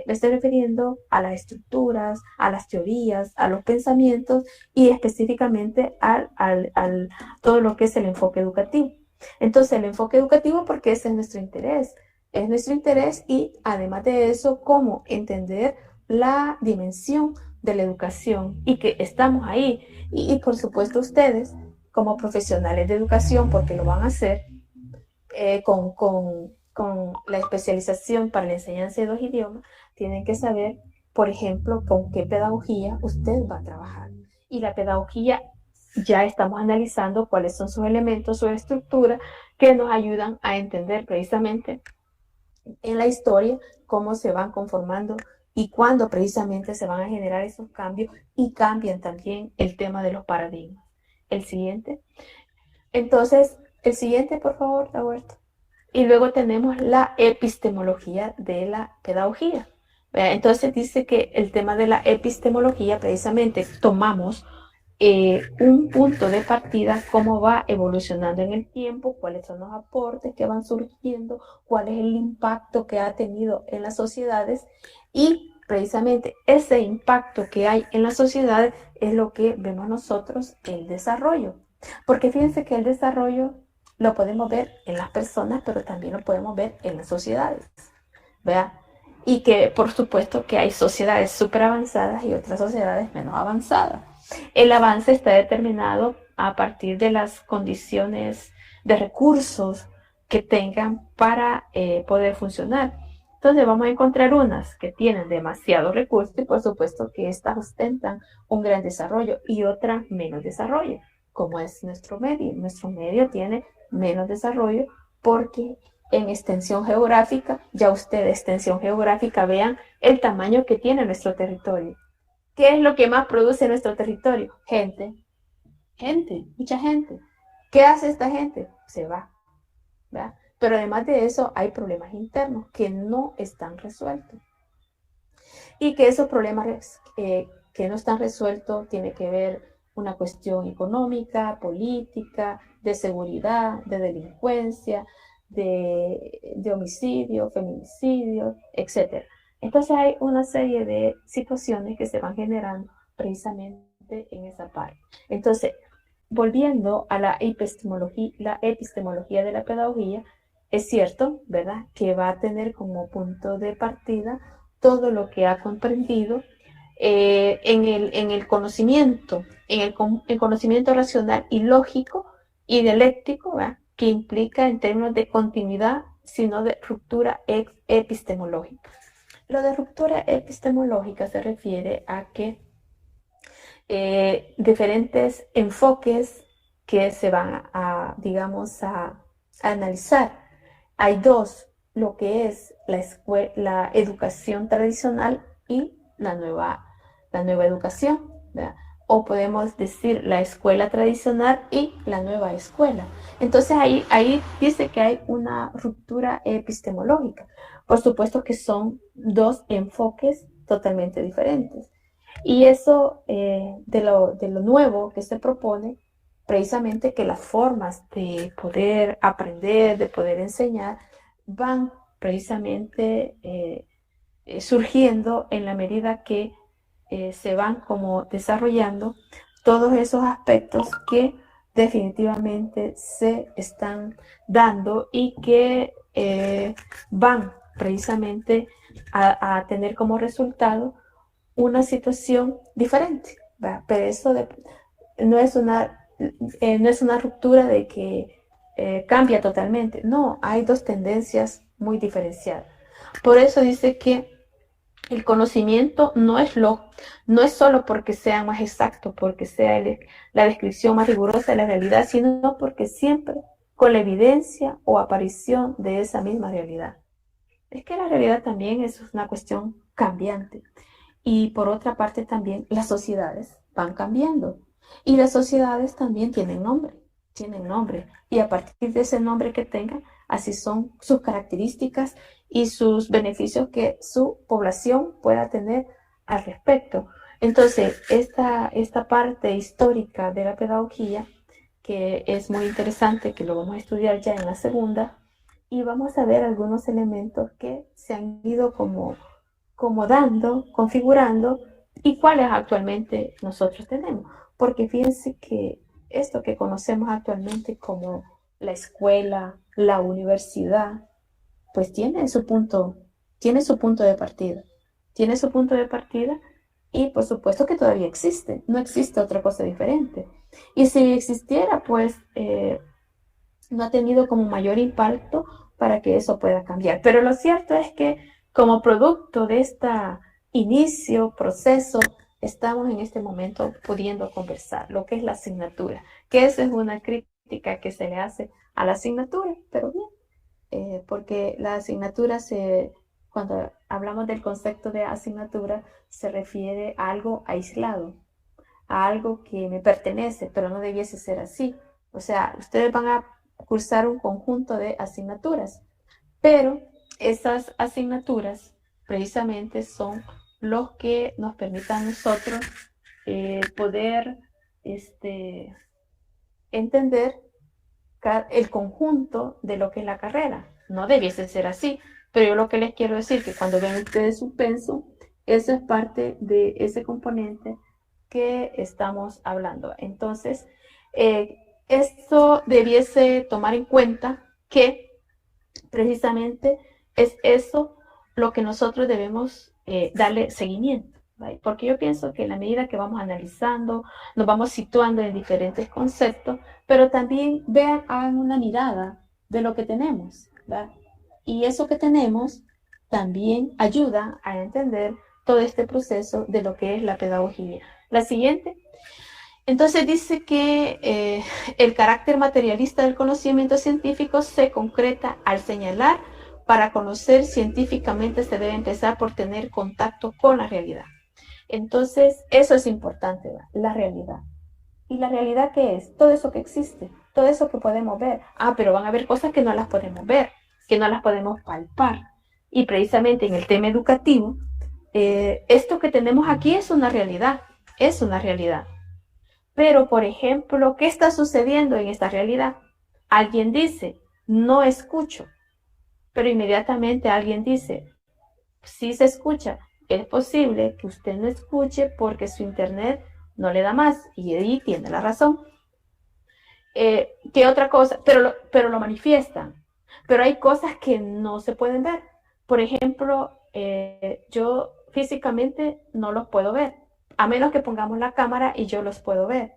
Me estoy refiriendo a las estructuras, a las teorías, a los pensamientos, y específicamente al todo lo que es el enfoque educativo. Entonces, el enfoque educativo, porque ese es nuestro interés, y además de eso, cómo entender la dimensión de la educación y que estamos ahí. Y por supuesto ustedes, como profesionales de educación, porque lo van a hacer con la especialización para la enseñanza de 2 idiomas, tienen que saber, por ejemplo, con qué pedagogía usted va a trabajar. Y la pedagogía, ya estamos analizando cuáles son sus elementos, su estructura, que nos ayudan a entender precisamente en la historia cómo se van conformando y cuándo precisamente se van a generar esos cambios y cambian también el tema de los paradigmas. El siguiente. Entonces, el siguiente, por favor, Roberto. Y luego tenemos la epistemología de la pedagogía. Entonces dice que el tema de la epistemología, precisamente tomamos un punto de partida, cómo va evolucionando en el tiempo, cuáles son los aportes que van surgiendo, cuál es el impacto que ha tenido en las sociedades, y precisamente ese impacto que hay en las sociedades es lo que vemos nosotros, el desarrollo. Porque fíjense que el desarrollo lo podemos ver en las personas, pero también lo podemos ver en las sociedades, ¿verdad? Y que por supuesto que hay sociedades súper avanzadas y otras sociedades menos avanzadas. El avance está determinado a partir de las condiciones de recursos que tengan para poder funcionar. Entonces vamos a encontrar unas que tienen demasiados recursos y por supuesto que estas ostentan un gran desarrollo y otras menos desarrollo, como es nuestro medio. Nuestro medio tiene menos desarrollo porque en extensión geográfica, ya ustedes extensión geográfica vean el tamaño que tiene nuestro territorio. ¿Qué es lo que más produce nuestro territorio? Gente, mucha gente. ¿Qué hace esta gente? Se va, ¿verdad? Pero además de eso hay problemas internos que no están resueltos. Y que esos problemas que no están resueltos tiene que ver una cuestión económica, política, de seguridad, de delincuencia, de homicidio, feminicidio, etc. Entonces hay una serie de situaciones que se van generando precisamente en esa parte. Entonces, volviendo a la epistemología de la pedagogía, es cierto, ¿verdad?, que va a tener como punto de partida todo lo que ha comprendido en el conocimiento, el conocimiento racional y lógico y dialéctico, ¿verdad?, que implica en términos de continuidad, sino de ruptura epistemológica. Lo de ruptura epistemológica se refiere a que diferentes enfoques que se van a, digamos, a analizar. Hay dos, lo que es la educación tradicional y la nueva educación, ¿verdad? O podemos decir la escuela tradicional y la nueva escuela. Entonces ahí dice que hay una ruptura epistemológica. Por supuesto que son dos enfoques totalmente diferentes. Y eso de lo nuevo que se propone, precisamente que las formas de poder aprender, de poder enseñar, van precisamente surgiendo en la medida que se van como desarrollando todos esos aspectos que definitivamente se están dando y que van precisamente a tener como resultado una situación diferente, ¿verdad? Pero eso no es una ruptura de que cambia totalmente. No, hay dos tendencias muy diferenciadas. Por eso dice que el conocimiento no es solo porque sea más exacto, porque sea la descripción más rigurosa de la realidad, sino porque siempre con la evidencia o aparición de esa misma realidad. Es que la realidad también es una cuestión cambiante. Y por otra parte también las sociedades van cambiando. Y las sociedades también tienen nombre. Y a partir de ese nombre que tengan, así son sus características y sus beneficios que su población pueda tener al respecto. Entonces, esta parte histórica de la pedagogía, que es muy interesante, que lo vamos a estudiar ya en la segunda, y vamos a ver algunos elementos que se han ido como dando, configurando, y cuáles actualmente nosotros tenemos. Porque fíjense que esto que conocemos actualmente como la escuela, la universidad, pues tiene su punto de partida. Tiene su punto de partida Y por supuesto que todavía existe, no existe otra cosa diferente. Y si existiera, pues no ha tenido como mayor impacto para que eso pueda cambiar. Pero lo cierto es que como producto de este proceso, estamos en este momento pudiendo conversar lo que es la asignatura, que eso es una crítica que se le hace a la asignatura, pero bien, porque la asignatura cuando hablamos del concepto de asignatura, se refiere a algo aislado, a algo que me pertenece, pero no debiese ser así. O sea, ustedes van a cursar un conjunto de asignaturas, pero esas asignaturas precisamente son los que nos permitan a nosotros poder entender el conjunto de lo que es la carrera. No debiese ser así, pero yo lo que les quiero decir que cuando ven ustedes su pensum, eso es parte de ese componente que estamos hablando. Entonces, esto debiese tomar en cuenta que precisamente es eso lo que nosotros debemos darle seguimiento, ¿vale? Porque yo pienso que en la medida que vamos analizando, nos vamos situando en diferentes conceptos, pero también hagan una mirada de lo que tenemos, ¿verdad? Y eso que tenemos también ayuda a entender todo este proceso de lo que es la pedagogía. La siguiente. Entonces dice que el carácter materialista del conocimiento científico se concreta al señalar: para conocer científicamente se debe empezar por tener contacto con la realidad. Entonces, eso es importante, ¿verdad? La realidad. ¿Y la realidad qué es? Todo eso que existe, todo eso que podemos ver. Pero van a haber cosas que no las podemos ver, que no las podemos palpar. Y precisamente en el tema educativo, esto que tenemos aquí es una realidad, es una realidad. Pero, por ejemplo, ¿qué está sucediendo en esta realidad? Alguien dice, no escucho, pero inmediatamente alguien dice, sí se escucha. Es posible que usted no escuche porque su internet no le da más, y ahí tiene la razón. ¿Qué otra cosa? Pero lo manifiestan. Pero hay cosas que no se pueden ver. Por ejemplo, yo físicamente no los puedo ver, a menos que pongamos la cámara y yo los puedo ver.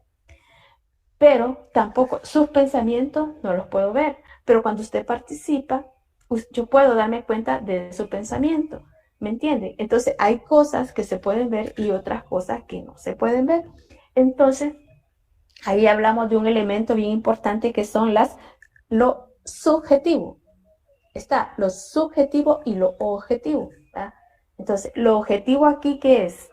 Pero tampoco sus pensamientos no los puedo ver. Pero cuando usted participa, yo puedo darme cuenta de su pensamiento. ¿Me entiende? Entonces hay cosas que se pueden ver y otras cosas que no se pueden ver. Entonces, ahí hablamos de un elemento bien importante que son lo subjetivo. Está lo subjetivo y lo objetivo, ¿verdad? Entonces, lo objetivo aquí, ¿qué es?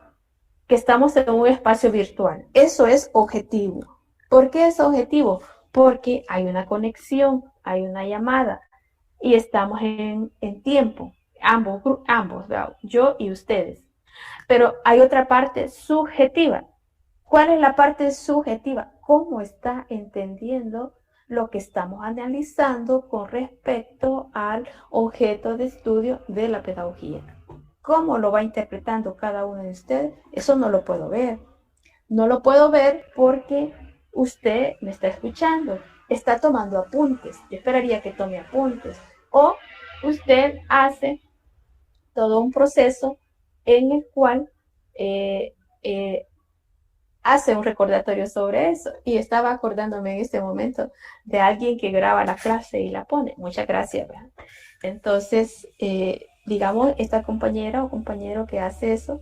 Que estamos en un espacio virtual. Eso es objetivo. ¿Por qué es objetivo? Porque hay una conexión, hay una llamada y estamos en tiempo, ambos, ¿verdad? Yo y ustedes. Pero hay otra parte subjetiva. ¿Cuál es la parte subjetiva? ¿Cómo está entendiendo lo que estamos analizando con respecto al objeto de estudio de la pedagogía? ¿Cómo lo va interpretando cada uno de ustedes? Eso no lo puedo ver. No lo puedo ver porque usted me está escuchando, está tomando apuntes. Yo esperaría que tome apuntes. O usted hace todo un proceso en el cual hace un recordatorio sobre eso. Y estaba acordándome en este momento de alguien que graba la clase y la pone. Muchas gracias, ¿verdad? Entonces, digamos, esta compañera o compañero que hace eso,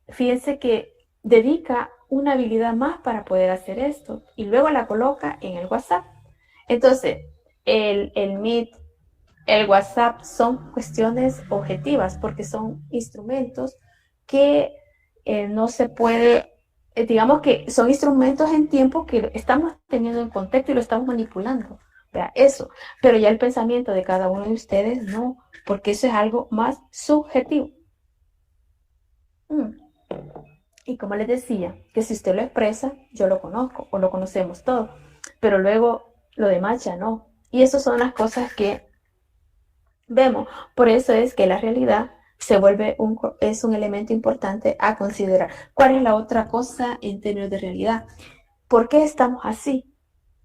fíjense que dedica una habilidad más para poder hacer esto y luego la coloca en el WhatsApp. Entonces, el Meet, el WhatsApp son cuestiones objetivas porque son instrumentos que no se puede, digamos que son instrumentos en tiempo que estamos teniendo en contexto y lo estamos manipulando. Vea, eso, pero ya el pensamiento de cada uno de ustedes no, porque eso es algo más subjetivo. Y como les decía, que si usted lo expresa, yo lo conozco o lo conocemos todos, pero luego lo demás ya no. Y esas son las cosas que vemos. Por eso es que la realidad es un elemento importante a considerar. ¿Cuál es la otra cosa en términos de realidad? ¿Por qué estamos así?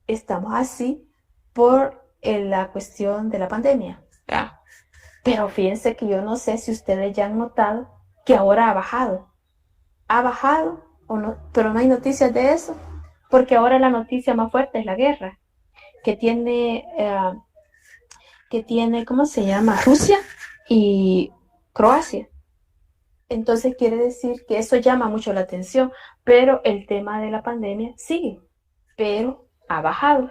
Estamos así por la cuestión de la pandemia. Pero fíjense que yo no sé si ustedes ya han notado que ahora ha bajado. ¿Ha bajado o no? Pero no hay noticias de eso, porque ahora la noticia más fuerte es la guerra que tiene, ¿cómo se llama? Rusia y Croacia. Entonces quiere decir que eso llama mucho la atención, pero el tema de la pandemia sigue, pero ha bajado.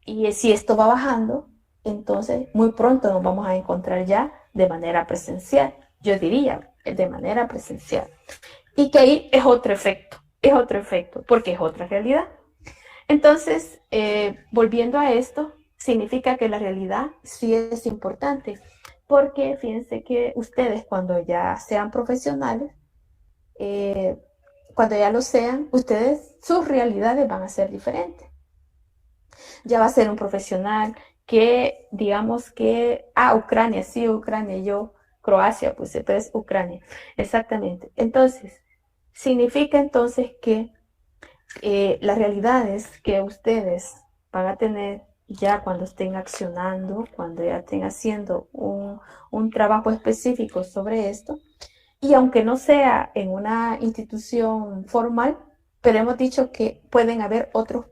Y si esto va bajando, entonces muy pronto nos vamos a encontrar ya de manera presencial, yo diría de manera presencial. Y que ahí es otro efecto, porque es otra realidad. Entonces, volviendo a esto, significa que la realidad sí es importante, porque fíjense que ustedes cuando ya sean profesionales, eh, cuando ya lo sean, ustedes, sus realidades van a ser diferentes. Ya va a ser un profesional que, digamos que, Ucrania, sí, Ucrania, yo, Croacia, pues entonces Ucrania, exactamente. Entonces, significa entonces que las realidades que ustedes van a tener ya cuando estén accionando, cuando ya estén haciendo un trabajo específico sobre esto, y aunque no sea en una institución formal, pero hemos dicho que pueden haber otros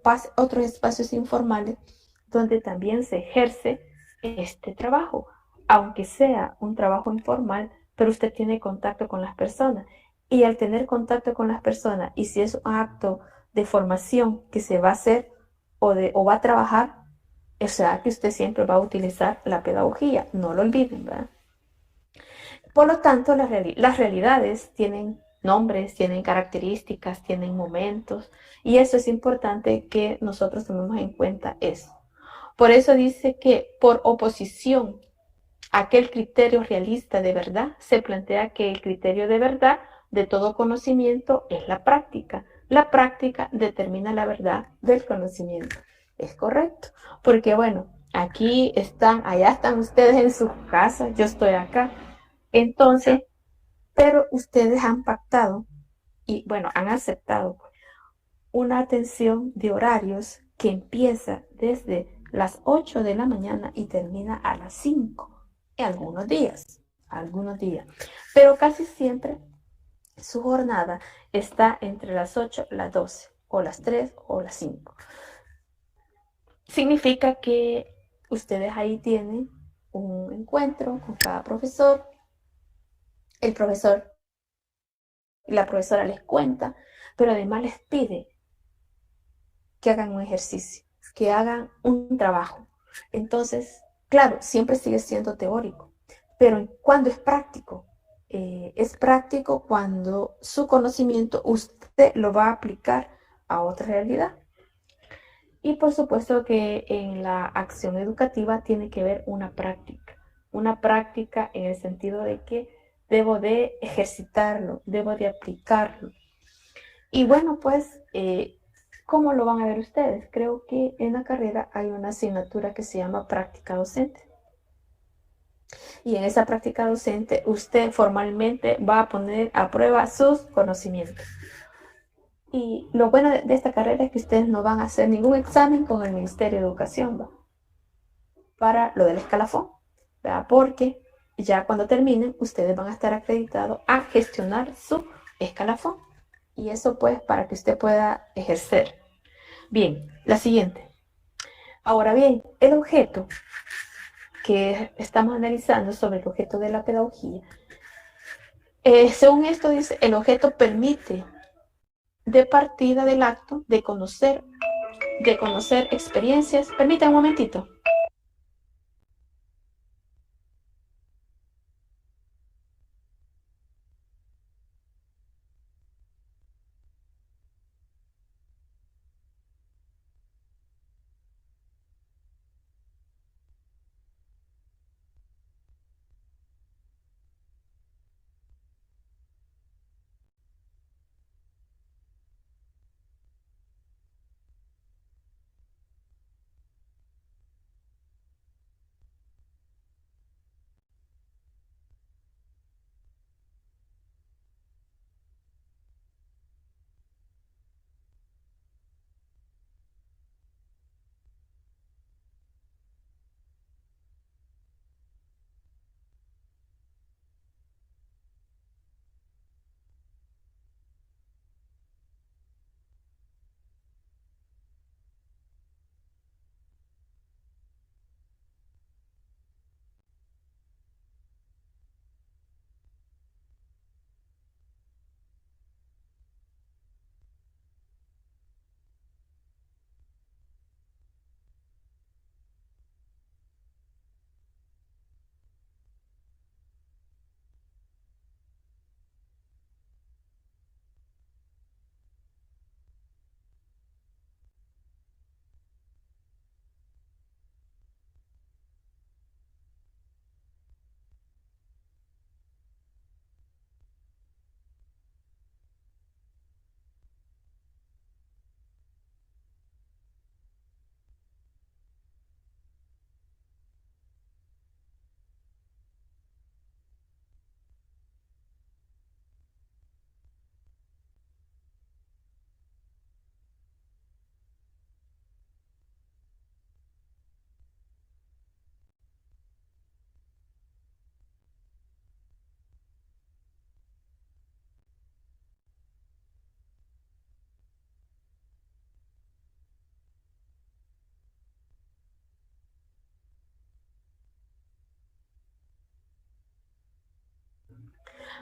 espacios informales donde también se ejerce este trabajo, aunque sea un trabajo informal, pero usted tiene contacto con las personas. Y al tener contacto con las personas, y si es un acto de formación que se va a hacer o va a trabajar, o sea que usted siempre va a utilizar la pedagogía, no lo olviden, ¿verdad? Por lo tanto, las realidades tienen nombres, tienen características, tienen momentos, y eso es importante que nosotros tomemos en cuenta eso. Por eso dice que por oposición a aquel criterio realista de verdad, se plantea que el criterio de verdad de todo conocimiento es la práctica. La práctica determina la verdad del conocimiento. Es correcto, porque bueno, aquí están, allá están ustedes en sus casas, yo estoy acá. Entonces, pero ustedes han pactado y bueno, han aceptado una atención de horarios que empieza desde las 8 de la mañana y termina a las 5 en algunos días, pero casi siempre su jornada está entre las 8, las 12 o las 3 o las 5. Significa que ustedes ahí tienen un encuentro con cada profesor, el profesor y la profesora les cuenta, pero además les pide que hagan un ejercicio, que hagan un trabajo. Entonces, claro, siempre sigue siendo teórico, pero cuando es práctico cuando su conocimiento usted lo va a aplicar a otra realidad. Y por supuesto que en la acción educativa tiene que ver una práctica en el sentido de que debo de ejercitarlo, debo de aplicarlo. Y bueno, pues ¿cómo lo van a ver ustedes? Creo que en la carrera hay una asignatura que se llama práctica docente. Y en esa práctica docente usted formalmente va a poner a prueba sus conocimientos. Y lo bueno de esta carrera es que ustedes no van a hacer ningún examen con el Ministerio de Educación, ¿va? Para lo del escalafón, ¿verdad? Porque ya cuando terminen ustedes van a estar acreditados a gestionar su escalafón. Y eso pues para que usted pueda ejercer. Bien, la siguiente. Ahora bien, el objeto que estamos analizando sobre el objeto de la pedagogía, según esto dice, el objeto permite de partida del acto de conocer experiencias. Permítanme un momentito.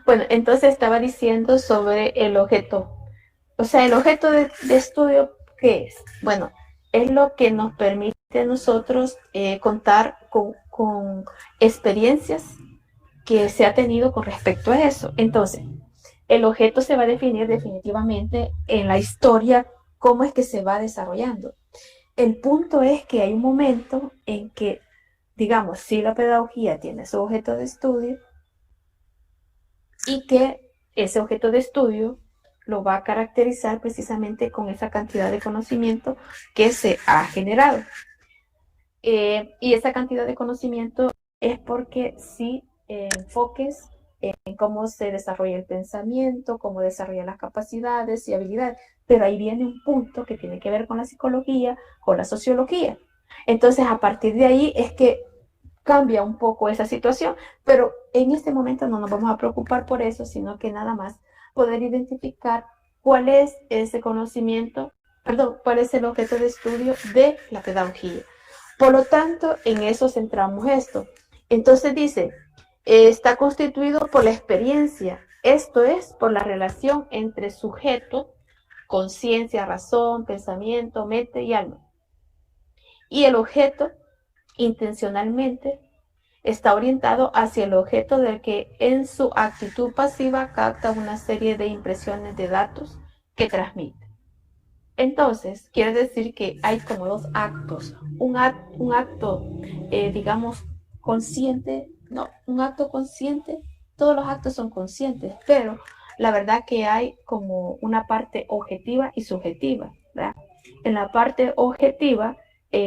Bueno, entonces estaba diciendo sobre el objeto. O sea, el objeto de estudio, ¿qué es? Bueno, es lo que nos permite a nosotros contar con experiencias que se ha tenido con respecto a eso. Entonces, el objeto se va a definir definitivamente en la historia, cómo es que se va desarrollando. El punto es que hay un momento en que, digamos, si la pedagogía tiene su objeto de estudio y que ese objeto de estudio lo va a caracterizar precisamente con esa cantidad de conocimiento que se ha generado. Y esa cantidad de conocimiento es porque sí enfoques en cómo se desarrolla el pensamiento, cómo desarrolla las capacidades y habilidades. Pero ahí viene un punto que tiene que ver con la psicología, con la sociología. Entonces, a partir de ahí es que cambia un poco esa situación, pero en este momento no nos vamos a preocupar por eso, sino que nada más poder identificar cuál es ese conocimiento, perdón, cuál es el objeto de estudio de la pedagogía. Por lo tanto, en eso centramos esto. Entonces dice, está constituido por la experiencia, esto es, por la relación entre sujeto, conciencia, razón, pensamiento, mente y alma. Y el objeto, intencionalmente, está orientado hacia el objeto del que en su actitud pasiva capta una serie de impresiones de datos que transmite. Entonces, quiere decir que hay como dos actos. Un acto, digamos, consciente, no, un acto consciente, todos los actos son conscientes, pero la verdad que hay como una parte objetiva y subjetiva, ¿verdad? En la parte objetiva,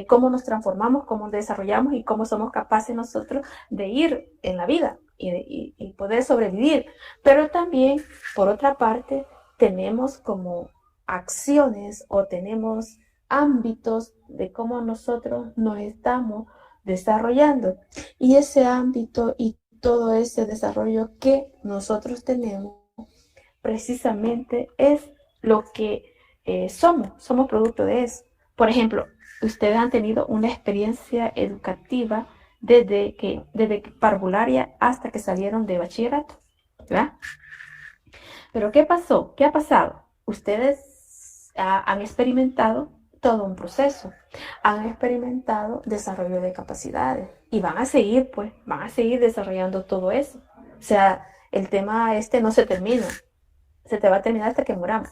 cómo nos transformamos, cómo desarrollamos y cómo somos capaces nosotros de ir en la vida y poder sobrevivir. Pero también, por otra parte, tenemos como acciones o tenemos ámbitos de cómo nosotros nos estamos desarrollando. Y ese ámbito y todo ese desarrollo que nosotros tenemos precisamente es lo que somos producto de eso. Por ejemplo, ustedes han tenido una experiencia educativa desde parvularia hasta que salieron de bachillerato, ¿verdad? Pero ¿qué pasó? ¿Qué ha pasado? Ustedes han experimentado todo un proceso, han experimentado desarrollo de capacidades y van a seguir desarrollando todo eso. O sea, el tema este no se termina, se te va a terminar hasta que muramos.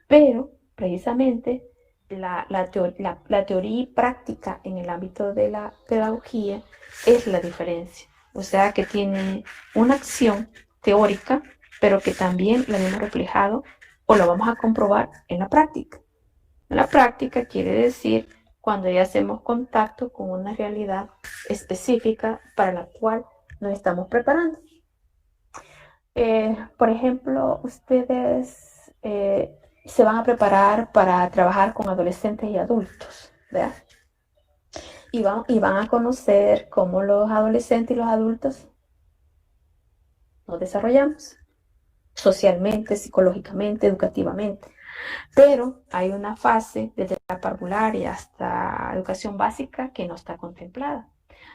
Pero precisamente la teoría y práctica en el ámbito de la pedagogía es la diferencia. O sea, que tiene una acción teórica, pero que también la hemos reflejado o lo vamos a comprobar en la práctica. La práctica quiere decir cuando ya hacemos contacto con una realidad específica para la cual nos estamos preparando. Por ejemplo, ustedes se van a preparar para trabajar con adolescentes y adultos, ¿verdad? Y van a conocer cómo los adolescentes y los adultos nos desarrollamos socialmente, psicológicamente, educativamente. Pero hay una fase desde la parvularia hasta educación básica que no está contemplada.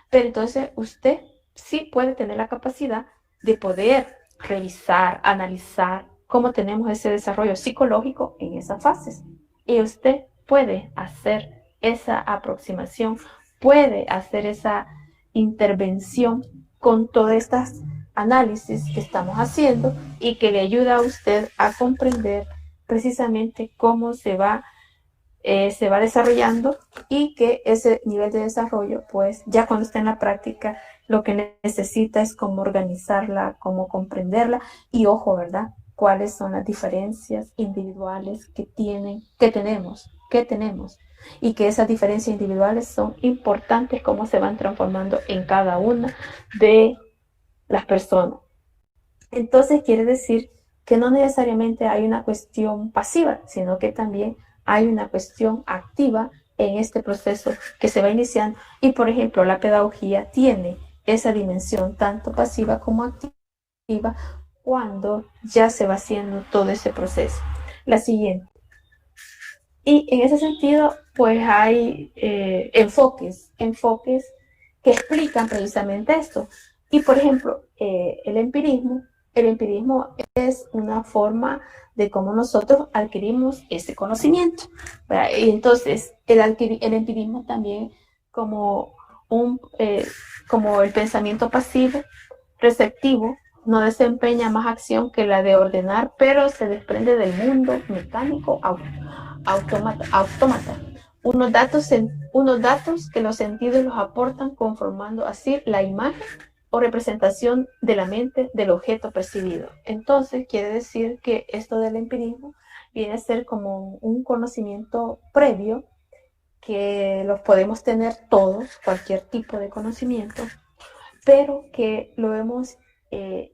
Pero entonces usted sí puede tener la capacidad de poder revisar, analizar cómo tenemos ese desarrollo psicológico en esas fases. Y usted puede hacer esa aproximación, puede hacer esa intervención con todas estas análisis que estamos haciendo y que le ayuda a usted a comprender precisamente cómo se va desarrollando y que ese nivel de desarrollo, pues ya cuando está en la práctica, lo que necesita es cómo organizarla, cómo comprenderla y ojo, ¿verdad? Cuáles son las diferencias individuales que tenemos y que esas diferencias individuales son importantes, cómo se van transformando en cada una de las personas. Entonces quiere decir que no necesariamente hay una cuestión pasiva, sino que también hay una cuestión activa en este proceso que se va iniciando. Y por ejemplo, la pedagogía tiene esa dimensión tanto pasiva como activa cuando ya se va haciendo todo ese proceso. La siguiente. Y en ese sentido, pues hay enfoques que explican precisamente esto. Y por ejemplo, el empirismo el empirismo es una forma de cómo nosotros adquirimos ese conocimiento, ¿verdad? Y entonces el empirismo también como, como el pensamiento pasivo, receptivo, no desempeña más acción que la de ordenar, pero se desprende del mundo mecánico autómata. Unos datos que los sentidos los aportan conformando así la imagen o representación de la mente del objeto percibido. Entonces, quiere decir que esto del empirismo viene a ser como un conocimiento previo que los podemos tener todos, cualquier tipo de conocimiento, pero que lo hemos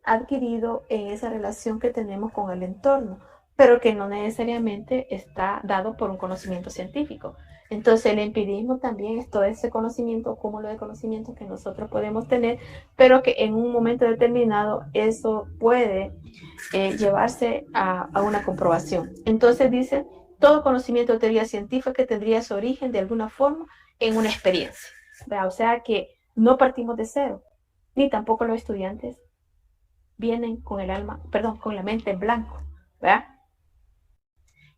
adquirido en esa relación que tenemos con el entorno, pero que no necesariamente está dado por un conocimiento científico. Entonces el empirismo también es todo ese conocimiento, cúmulo de conocimientos que nosotros podemos tener, pero que en un momento determinado eso puede llevarse a una comprobación. Entonces dice, todo conocimiento de teoría científica tendría su origen de alguna forma en una experiencia. ¿Verdad? O sea que no partimos de cero, ni tampoco los estudiantes vienen con con la mente en blanco, ¿verdad?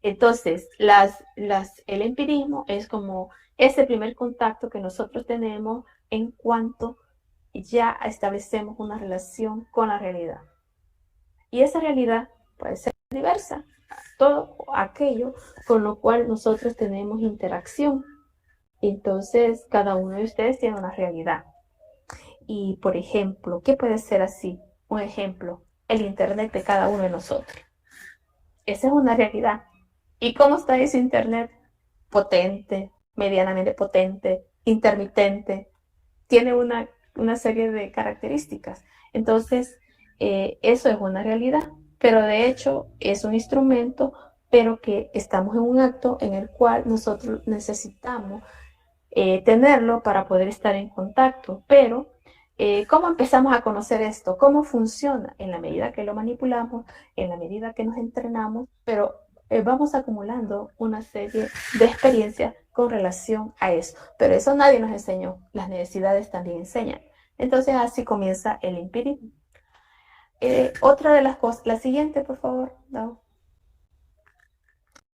Entonces, el empirismo es como ese primer contacto que nosotros tenemos en cuanto ya establecemos una relación con la realidad. Y esa realidad puede ser diversa, todo aquello con lo cual nosotros tenemos interacción. Entonces, cada uno de ustedes tiene una realidad. Y, por ejemplo, ¿qué puede ser así? Un ejemplo, el Internet de cada uno de nosotros. Esa es una realidad. ¿Y cómo está ese Internet? Potente, medianamente potente, intermitente. Tiene una serie de características. Entonces, eso es una realidad. Pero de hecho, es un instrumento, pero que estamos en un acto en el cual nosotros necesitamos tenerlo para poder estar en contacto. Pero ¿cómo empezamos a conocer esto? ¿Cómo funciona? En la medida que lo manipulamos, en la medida que nos entrenamos, pero vamos acumulando una serie de experiencias con relación a eso. Pero eso nadie nos enseñó, las necesidades también enseñan. Entonces así comienza el empirismo. Otra de las cosas, la siguiente, por favor, Dao.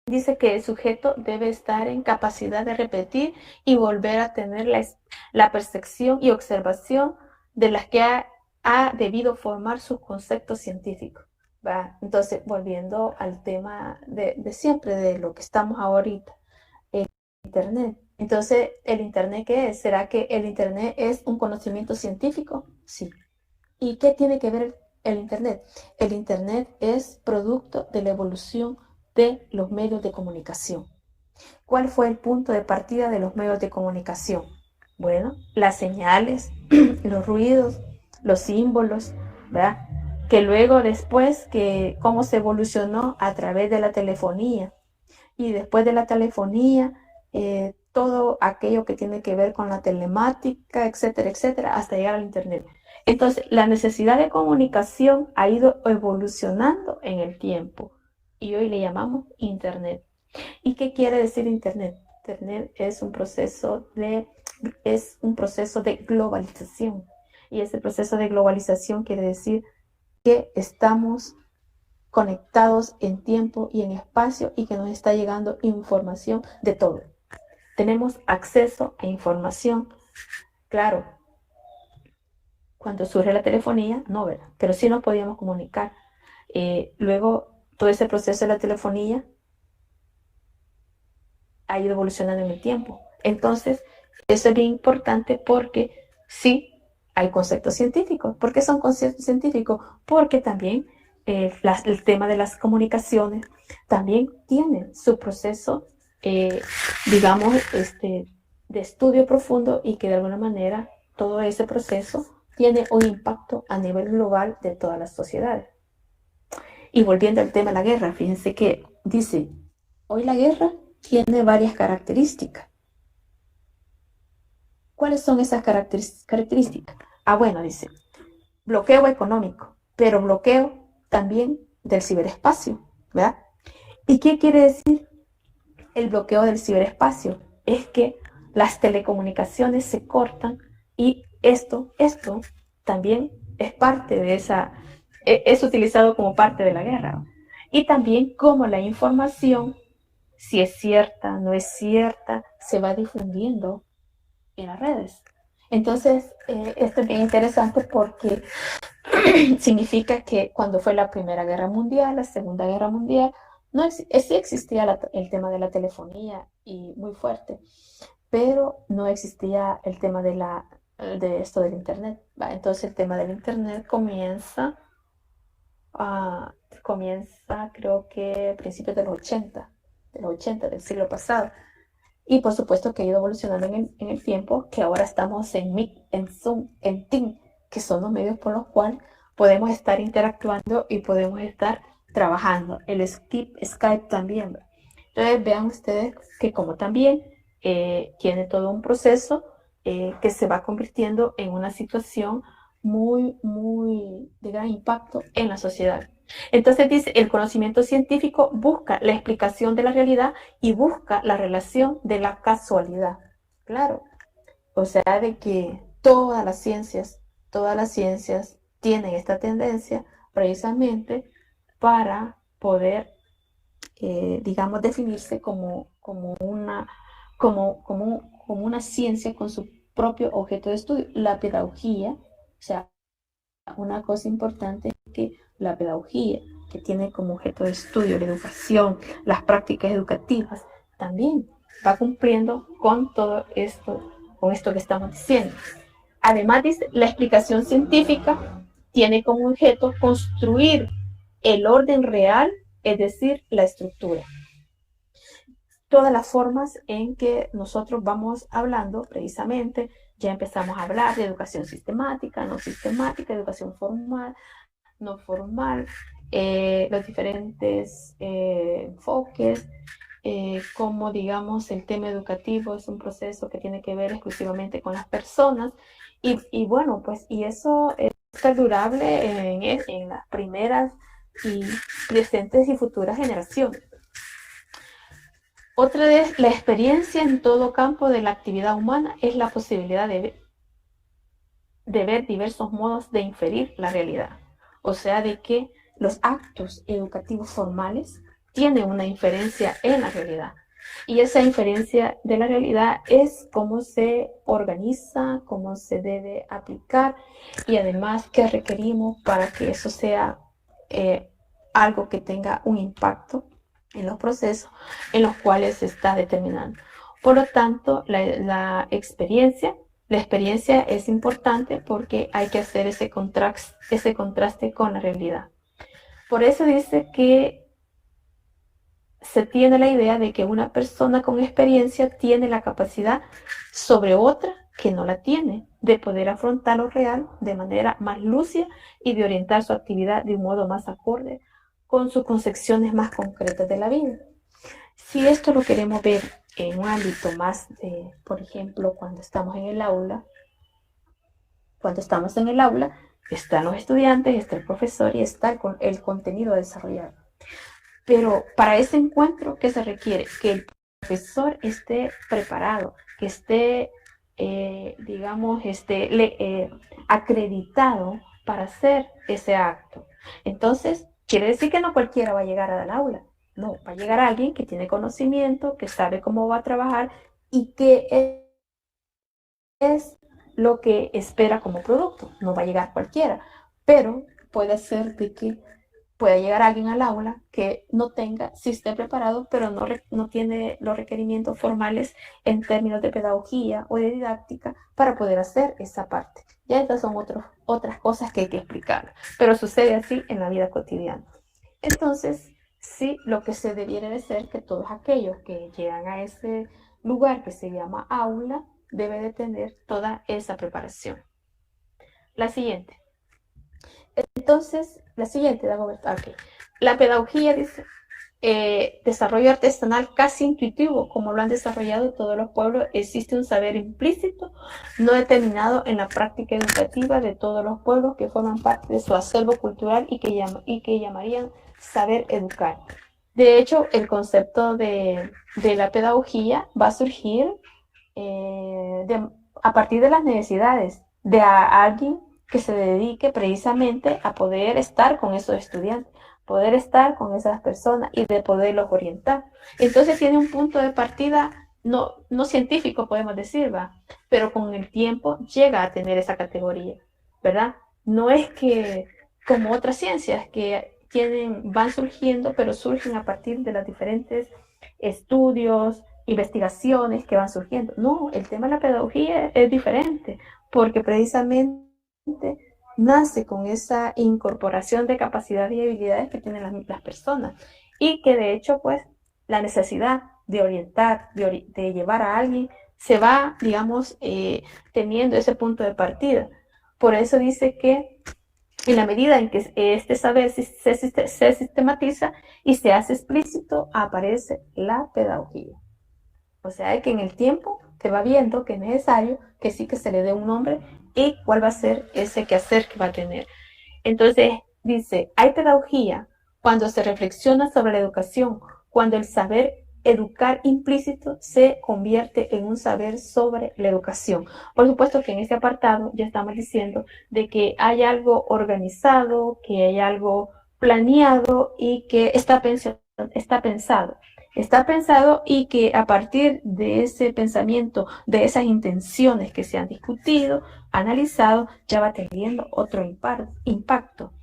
Dice que el sujeto debe estar en capacidad de repetir y volver a tener la percepción y observación de las que ha debido formar sus conceptos científicos. ¿Va? Entonces, volviendo al tema de siempre, de lo que estamos ahorita, el Internet. Entonces, ¿el Internet qué es? ¿Será que el Internet es un conocimiento científico? Sí. ¿Y qué tiene que ver el Internet? El Internet es producto de la evolución de los medios de comunicación. ¿Cuál fue el punto de partida de los medios de comunicación? Bueno, las señales, los ruidos, los símbolos, ¿verdad? Que luego después, que cómo se evolucionó a través de la telefonía. Y después de la telefonía, todo aquello que tiene que ver con la telemática, etcétera, etcétera, hasta llegar al Internet. Entonces, la necesidad de comunicación ha ido evolucionando en el tiempo y hoy le llamamos Internet. ¿Y qué quiere decir Internet? Internet es un proceso de globalización, y ese proceso de globalización quiere decir que estamos conectados en tiempo y en espacio y que nos está llegando información de todo. Tenemos acceso a información, claro. Cuando surge la telefonía, no, ¿verdad? Pero sí nos podíamos comunicar. Luego, todo ese proceso de la telefonía ha ido evolucionando en el tiempo. Entonces, eso es bien importante porque sí hay conceptos científicos. ¿Por qué son conceptos científicos? Porque también el tema de las comunicaciones también tiene su proceso, digamos, de estudio profundo, y que de alguna manera todo ese proceso tiene un impacto a nivel global de todas las sociedades. Y volviendo al tema de la guerra, fíjense que dice, hoy la guerra tiene varias características. ¿Cuáles son esas características? Bueno, dice, bloqueo económico, pero bloqueo también del ciberespacio, ¿verdad? ¿Y qué quiere decir el bloqueo del ciberespacio? Es que las telecomunicaciones se cortan, y esto también es parte de esa es utilizado como parte de la guerra. Y también cómo la información, si es cierta, no es cierta, se va difundiendo en las redes. Entonces, esto es bien interesante porque significa que cuando fue la Primera Guerra Mundial, la Segunda Guerra Mundial, no sí existía el tema de la telefonía y muy fuerte, pero no existía el tema de esto del Internet. ¿Va? Entonces el tema del Internet comienza creo que a principios de los 80 del siglo pasado. Y por supuesto que ha ido evolucionando en el tiempo, que ahora estamos en Meet, en Zoom, en Team, que son los medios por los cuales podemos estar interactuando y podemos estar trabajando. El Skype también. Entonces vean ustedes que como también tiene todo un proceso que se va convirtiendo en una situación muy, muy de gran impacto en la sociedad. Entonces dice, el conocimiento científico busca la explicación de la realidad y busca la relación de la casualidad. Claro, o sea, de que todas las ciencias tienen esta tendencia precisamente para poder, digamos, definirse como una ciencia con su propio objeto de estudio. La pedagogía, o sea, una cosa importante es que la pedagogía, que tiene como objeto de estudio la educación, las prácticas educativas, también va cumpliendo con todo esto, con esto que estamos diciendo. Además, dice, la explicación científica tiene como objeto construir el orden real, es decir, la estructura. Todas las formas en que nosotros vamos hablando, precisamente, ya empezamos a hablar de educación sistemática, no sistemática, educación formal, no formal, los diferentes enfoques, como digamos el tema educativo es un proceso que tiene que ver exclusivamente con las personas y bueno, pues y eso es perdurable en las primeras y presentes y futuras generaciones. Otra vez, la experiencia en todo campo de la actividad humana es la posibilidad de ver diversos modos de inferir la realidad. O sea, de que los actos educativos formales tienen una inferencia en la realidad. Y esa inferencia de la realidad es cómo se organiza, cómo se debe aplicar y además qué requerimos para que eso sea algo que tenga un impacto en los procesos en los cuales se está determinando. Por lo tanto, la experiencia es importante porque hay que hacer ese contraste con la realidad. Por eso dice que se tiene la idea de que una persona con experiencia tiene la capacidad sobre otra que no la tiene, de poder afrontar lo real de manera más lúcida y de orientar su actividad de un modo más acorde con sus concepciones más concretas de la vida. Si esto lo queremos ver en un ámbito más, por ejemplo, cuando estamos en el aula, están los estudiantes, está el profesor y está el contenido a desarrollar. Pero para ese encuentro, ¿qué se requiere? Que el profesor esté preparado, que esté, acreditado para hacer ese acto. Entonces, quiere decir que no cualquiera va a llegar al aula. No, va a llegar alguien que tiene conocimiento, que sabe cómo va a trabajar y que es lo que espera como producto. No va a llegar cualquiera, pero puede ser de que pueda llegar alguien al aula que no tenga, sí esté preparado, pero no tiene los requerimientos formales en términos de pedagogía o de didáctica para poder hacer esa parte. Ya estas son otras cosas que hay que explicar, pero sucede así en la vida cotidiana. Entonces, sí, lo que se debiera de ser que todos aquellos que llegan a ese lugar que se llama aula, debe de tener toda esa preparación. La siguiente. Entonces, la siguiente, Dagoberto. Okay. La pedagogía dice, desarrollo artesanal casi intuitivo, como lo han desarrollado todos los pueblos, existe un saber implícito, no determinado en la práctica educativa de todos los pueblos que forman parte de su acervo cultural y que llamarían saber educar. De hecho, el concepto de la pedagogía va a surgir a partir de las necesidades de alguien que se dedique precisamente a poder estar con esos estudiantes, poder estar con esas personas y de poderlos orientar. Entonces tiene un punto de partida no científico, podemos decir, ¿va? Pero con el tiempo llega a tener esa categoría, ¿verdad? No es que como otras ciencias que van surgiendo, pero surgen a partir de los diferentes estudios, investigaciones que van surgiendo. No, el tema de la pedagogía es diferente, porque precisamente nace con esa incorporación de capacidades y habilidades que tienen las personas y que de hecho pues la necesidad de orientar, de llevar a alguien se va, digamos, teniendo ese punto de partida. Por eso dice que en la medida en que este saber se sistematiza y se hace explícito, aparece la pedagogía. O sea que en el tiempo se va viendo que es necesario que sí que se le dé un nombre y cuál va a ser ese quehacer que va a tener. Entonces dice, hay pedagogía cuando se reflexiona sobre la educación, cuando el saber educar implícito se convierte en un saber sobre la educación. Por supuesto que en este apartado ya estamos diciendo de que hay algo organizado, que hay algo planeado y que está pensado. Está pensado y que a partir de ese pensamiento, de esas intenciones que se han discutido, analizado, ya va teniendo otro impacto.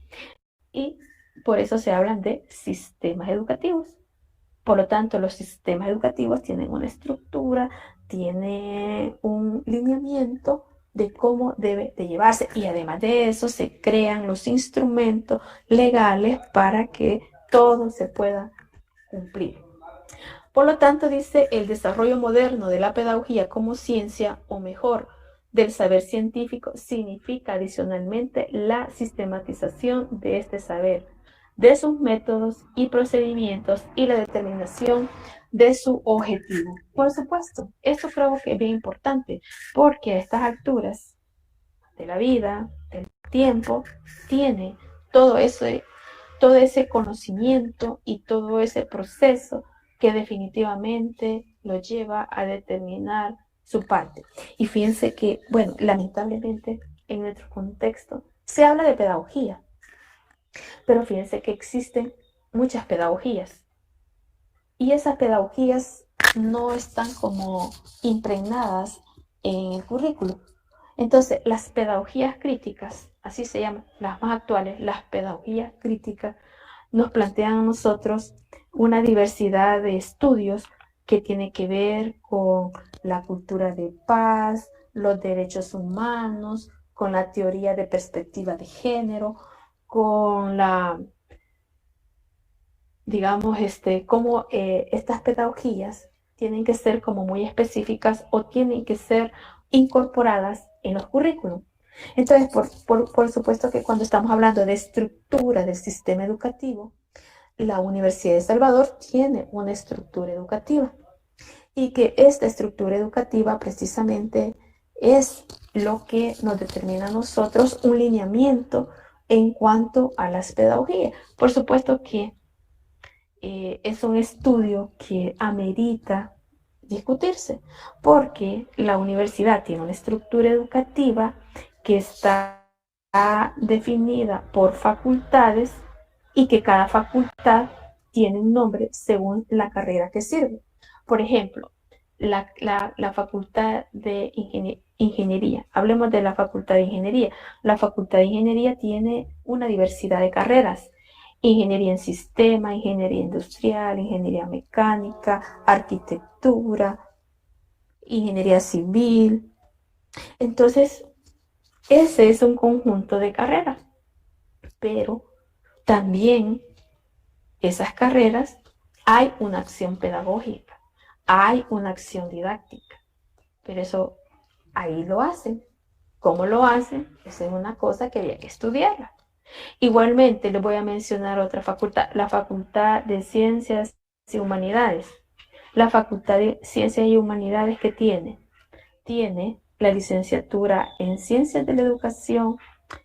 Y por eso se hablan de sistemas educativos. Por lo tanto, los sistemas educativos tienen una estructura, tienen un lineamiento de cómo debe de llevarse. Y además de eso, se crean los instrumentos legales para que todo se pueda cumplir. Por lo tanto, dice, el desarrollo moderno de la pedagogía como ciencia, o mejor, del saber científico, significa adicionalmente la sistematización de este saber, de sus métodos y procedimientos y la determinación de su objetivo. Por supuesto, esto creo que es bien importante, porque a estas alturas de la vida, del tiempo, tiene todo ese conocimiento y todo ese proceso que definitivamente lo lleva a determinar su parte. Y fíjense que, bueno, lamentablemente en nuestro contexto se habla de pedagogía, pero fíjense que existen muchas pedagogías y esas pedagogías no están como impregnadas en el currículo. Entonces, las pedagogías críticas, así se llaman, las más actuales, las pedagogías críticas, nos plantean a nosotros una diversidad de estudios que tiene que ver con la cultura de paz, los derechos humanos, con la teoría de perspectiva de género, con la, digamos, cómo estas pedagogías tienen que ser como muy específicas o tienen que ser incorporadas en los currículums. Entonces, por supuesto que cuando estamos hablando de estructura del sistema educativo, la Universidad de Salvador tiene una estructura educativa y que esta estructura educativa precisamente es lo que nos determina a nosotros un lineamiento en cuanto a las pedagogías. Por supuesto que es un estudio que amerita discutirse, porque la universidad tiene una estructura educativa que está definida por facultades y que cada facultad tiene un nombre según la carrera que sirve. Por ejemplo, la facultad de ingeniería. Hablemos de la facultad de ingeniería. La facultad de ingeniería tiene una diversidad de carreras. Ingeniería en sistema, ingeniería industrial, ingeniería mecánica, arquitectura, ingeniería civil. Entonces, ese es un conjunto de carreras, pero también esas carreras hay una acción pedagógica, hay una acción didáctica, pero eso ahí lo hacen. ¿Cómo lo hacen? Esa es una cosa que había que estudiarla. Igualmente les voy a mencionar otra facultad, la Facultad de Ciencias y Humanidades. La Facultad de Ciencias y Humanidades que tiene la licenciatura en Ciencias de la Educación,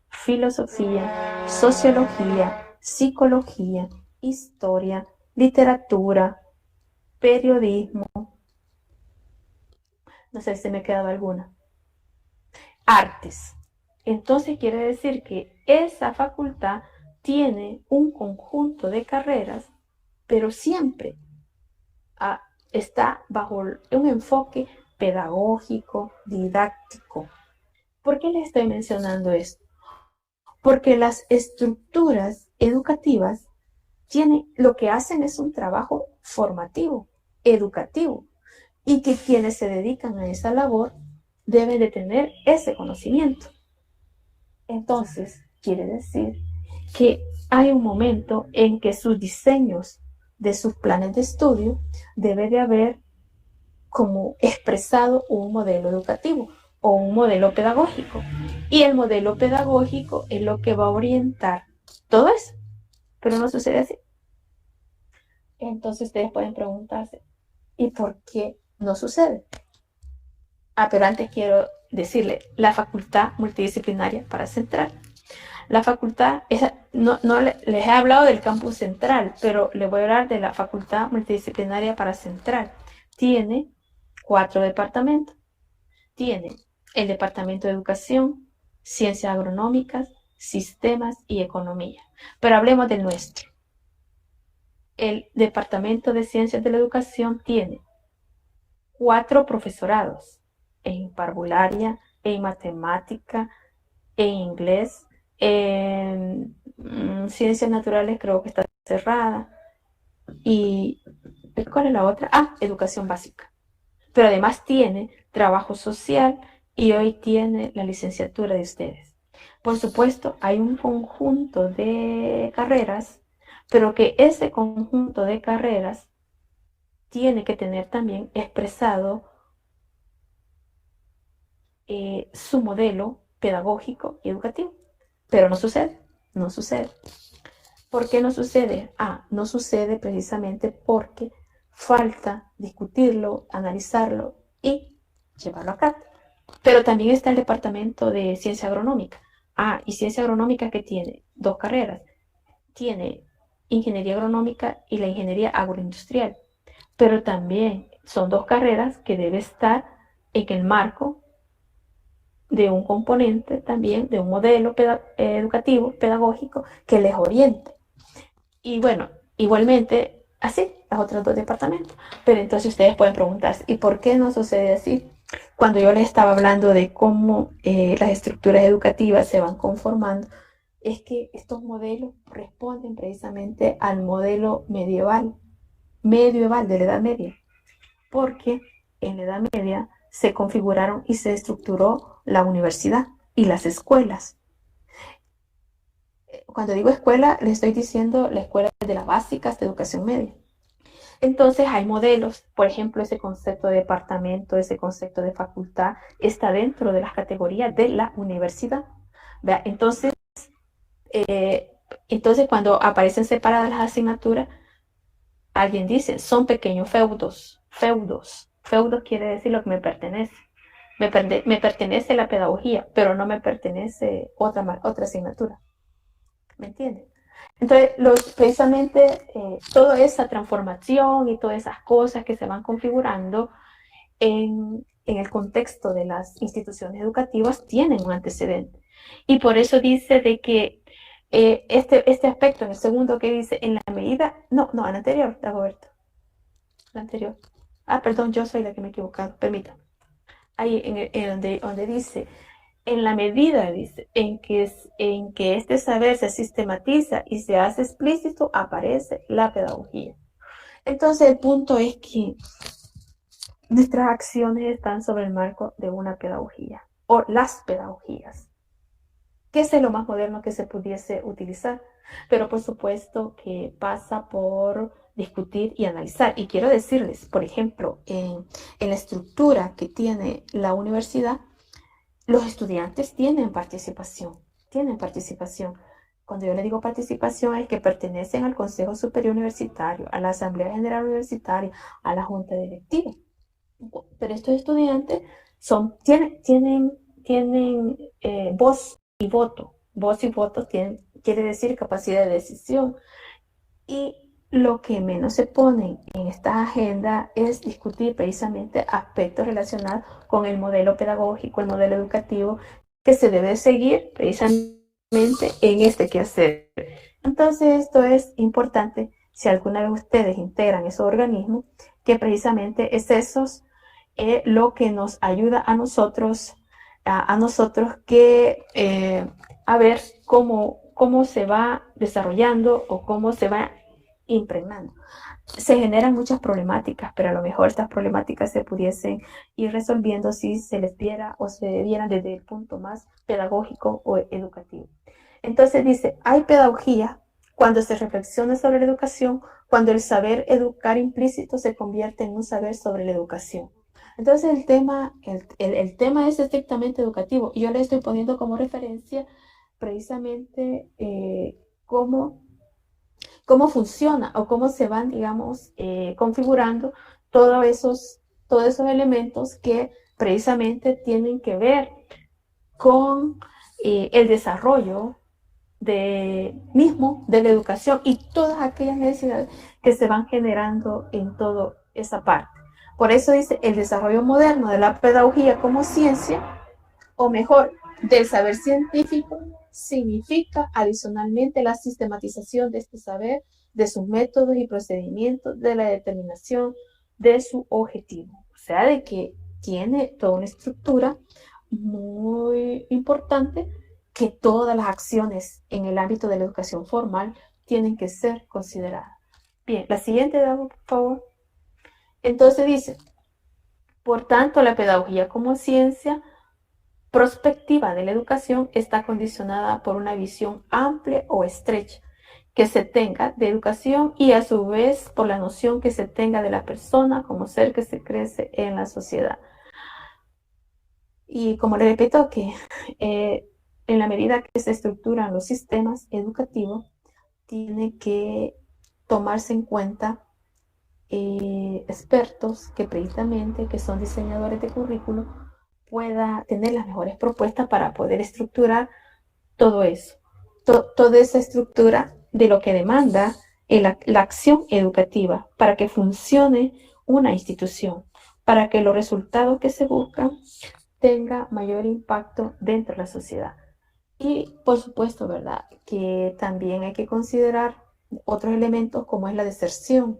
Filosofía, Sociología, Psicología, Historia, Literatura, Periodismo. No sé si me quedaba alguna. Artes. Entonces quiere decir que esa facultad tiene un conjunto de carreras, pero siempre está bajo un enfoque pedagógico, didáctico. ¿Por qué les estoy mencionando esto? Porque las estructuras educativas lo que hacen es un trabajo formativo, educativo, y que quienes se dedican a esa labor deben de tener ese conocimiento. Entonces, quiere decir que hay un momento en que sus diseños de sus planes de estudio debe de haber como expresado un modelo educativo o un modelo pedagógico. Y el modelo pedagógico es lo que va a orientar todo eso. Pero no sucede así. Entonces ustedes pueden preguntarse, ¿y por qué no sucede? Pero antes quiero decirle, la facultad multidisciplinaria para Central. La facultad, no les he hablado del campus central, pero les voy a hablar de la facultad multidisciplinaria para Central. Tiene 4 departamentos. Tiene el departamento de educación, ciencias agronómicas, sistemas y economía. Pero hablemos del nuestro. El departamento de ciencias de la educación tiene 4 profesorados en parvularia, en matemática, en inglés, en ciencias naturales creo que está cerrada. ¿Y cuál es la otra? Educación básica. Pero además tiene trabajo social y hoy tiene la licenciatura de ustedes. Por supuesto, hay un conjunto de carreras, pero que ese conjunto de carreras tiene que tener también expresado su modelo pedagógico y educativo. Pero no sucede, no sucede. ¿Por qué no sucede? No sucede precisamente porque falta discutirlo, analizarlo y llevarlo a cabo. Pero también está el departamento de ciencia agronómica. Y ciencia agronómica que tiene 2 carreras. Tiene ingeniería agronómica y la ingeniería agroindustrial. Pero también son 2 carreras que deben estar en el marco de un componente también, de un modelo educativo, pedagógico, que les oriente. Y bueno, igualmente, así, los otros 2 departamentos. Pero entonces ustedes pueden preguntarse, ¿y por qué no sucede así? Cuando yo les estaba hablando de cómo las estructuras educativas se van conformando, es que estos modelos responden precisamente al modelo medieval de la Edad Media. Porque en la Edad Media se configuraron y se estructuró la universidad y las escuelas. Cuando digo escuela, les estoy diciendo la escuela de las básicas de educación media. Entonces hay modelos, por ejemplo, ese concepto de departamento, ese concepto de facultad, está dentro de las categorías de la universidad. ¿Vea? Entonces, cuando aparecen separadas las asignaturas, alguien dice, son pequeños feudos. Feudos quiere decir lo que me pertenece. Me pertenece la pedagogía, pero no me pertenece otra asignatura. ¿Me entienden? Entonces, precisamente toda esa transformación y todas esas cosas que se van configurando en el contexto de las instituciones educativas tienen un antecedente. Y por eso dice de que este aspecto, en el segundo que dice, en la medida, no, el anterior, Dagoberto, el anterior. Perdón, yo soy la que me he equivocado, permítame. Ahí donde dice, en la medida, dice, en que este saber se sistematiza y se hace explícito, aparece la pedagogía. Entonces el punto es que nuestras acciones están sobre el marco de una pedagogía, o las pedagogías, que es lo más moderno que se pudiese utilizar, pero por supuesto que pasa por discutir y analizar. Y quiero decirles, por ejemplo, en la estructura que tiene la universidad, los estudiantes tienen participación. Cuando yo le digo participación es que pertenecen al Consejo Superior Universitario, a la Asamblea General Universitaria, a la Junta Directiva. Pero estos estudiantes tienen voz y voto. Voz y voto quiere decir capacidad de decisión. Y lo que menos se pone en esta agenda es discutir precisamente aspectos relacionados con el modelo pedagógico, el modelo educativo que se debe seguir precisamente en este quehacer. Entonces, esto es importante si alguna vez ustedes integran esos organismos, que precisamente es eso lo que nos ayuda a nosotros que a ver cómo se va desarrollando o cómo se va impregnando. Se generan muchas problemáticas, pero a lo mejor estas problemáticas se pudiesen ir resolviendo si se les viera o se vieran desde el punto más pedagógico o educativo. Entonces dice, hay pedagogía cuando se reflexiona sobre la educación, cuando el saber educar implícito se convierte en un saber sobre la educación. Entonces el tema es estrictamente educativo y yo le estoy poniendo como referencia precisamente cómo funciona o cómo se van, digamos, configurando todos esos elementos que precisamente tienen que ver con el desarrollo mismo de la educación y todas aquellas necesidades que se van generando en toda esa parte. Por eso dice, el desarrollo moderno de la pedagogía como ciencia, o mejor, del saber científico, significa adicionalmente la sistematización de este saber, de sus métodos y procedimientos, de la determinación de su objetivo. O sea, de que tiene toda una estructura muy importante, que todas las acciones en el ámbito de la educación formal tienen que ser consideradas. Bien, la siguiente, damos, por favor. Entonces dice, por tanto, la pedagogía como ciencia prospectiva de la educación está condicionada por una visión amplia o estrecha que se tenga de educación y a su vez por la noción que se tenga de la persona como ser que se crece en la sociedad. Y como le repito, que en la medida que se estructuran los sistemas educativos, tiene que tomarse en cuenta expertos que precisamente, que son diseñadores de currículo, pueda tener las mejores propuestas para poder estructurar todo eso, toda esa estructura de lo que demanda la acción educativa para que funcione una institución, para que los resultados que se buscan tenga mayor impacto dentro de la sociedad. Y por supuesto, ¿verdad?, que también hay que considerar otros elementos como es la deserción.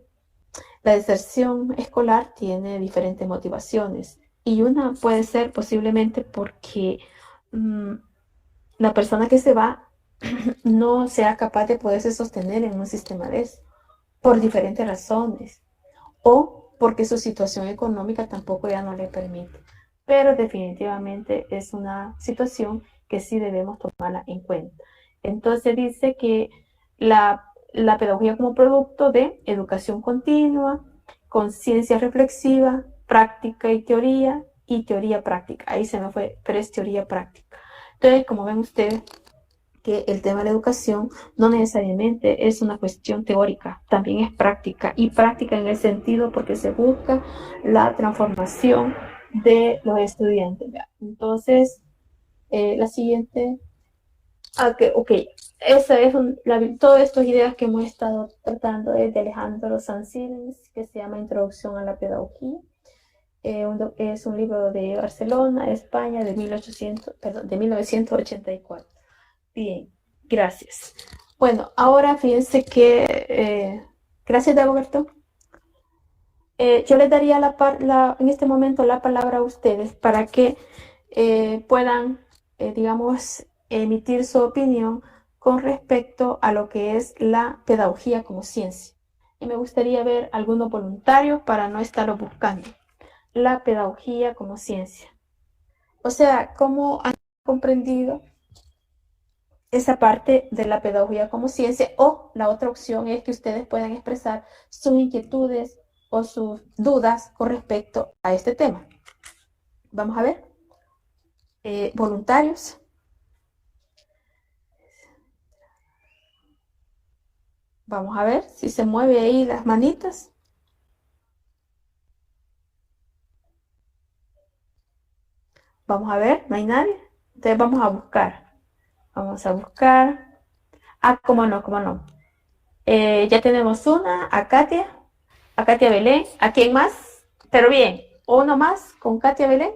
La deserción escolar tiene diferentes motivaciones y una puede ser posiblemente porque la persona que se va no sea capaz de poderse sostener en un sistema de eso, por diferentes razones, o porque su situación económica tampoco ya no le permite. Pero definitivamente es una situación que sí debemos tomarla en cuenta. Entonces dice que la pedagogía como producto de educación continua, conciencia reflexiva, práctica y teoría práctica. Ahí se me fue, pero es teoría práctica. Entonces, como ven ustedes, que el tema de la educación no necesariamente es una cuestión teórica, también es práctica, y práctica en el sentido porque se busca la transformación de los estudiantes. Entonces, la siguiente, ok, esa es todas estas ideas que hemos estado tratando es de Alejandro Sanz, que se llama Introducción a la Pedagogía. Es un libro de Barcelona, España, de 1984. Bien, gracias. Bueno, ahora fíjense que, gracias, Dagoberto. Yo les daría en este momento la palabra a ustedes para que puedan, digamos, emitir su opinión con respecto a lo que es la pedagogía como ciencia. Y me gustaría ver algunos voluntarios para no estarlo buscando. La pedagogía como ciencia. O sea, ¿cómo han comprendido esa parte de la pedagogía como ciencia? O la otra opción es que ustedes puedan expresar sus inquietudes o sus dudas con respecto a este tema. Vamos a ver. Voluntarios. Vamos a ver si se mueve ahí las manitas. Vamos a ver, no hay nadie. Entonces vamos a buscar. Vamos a buscar. Cómo no, cómo no. Ya tenemos una, a Katia Belén. ¿A quién más? Pero bien, uno más con Katia Belén.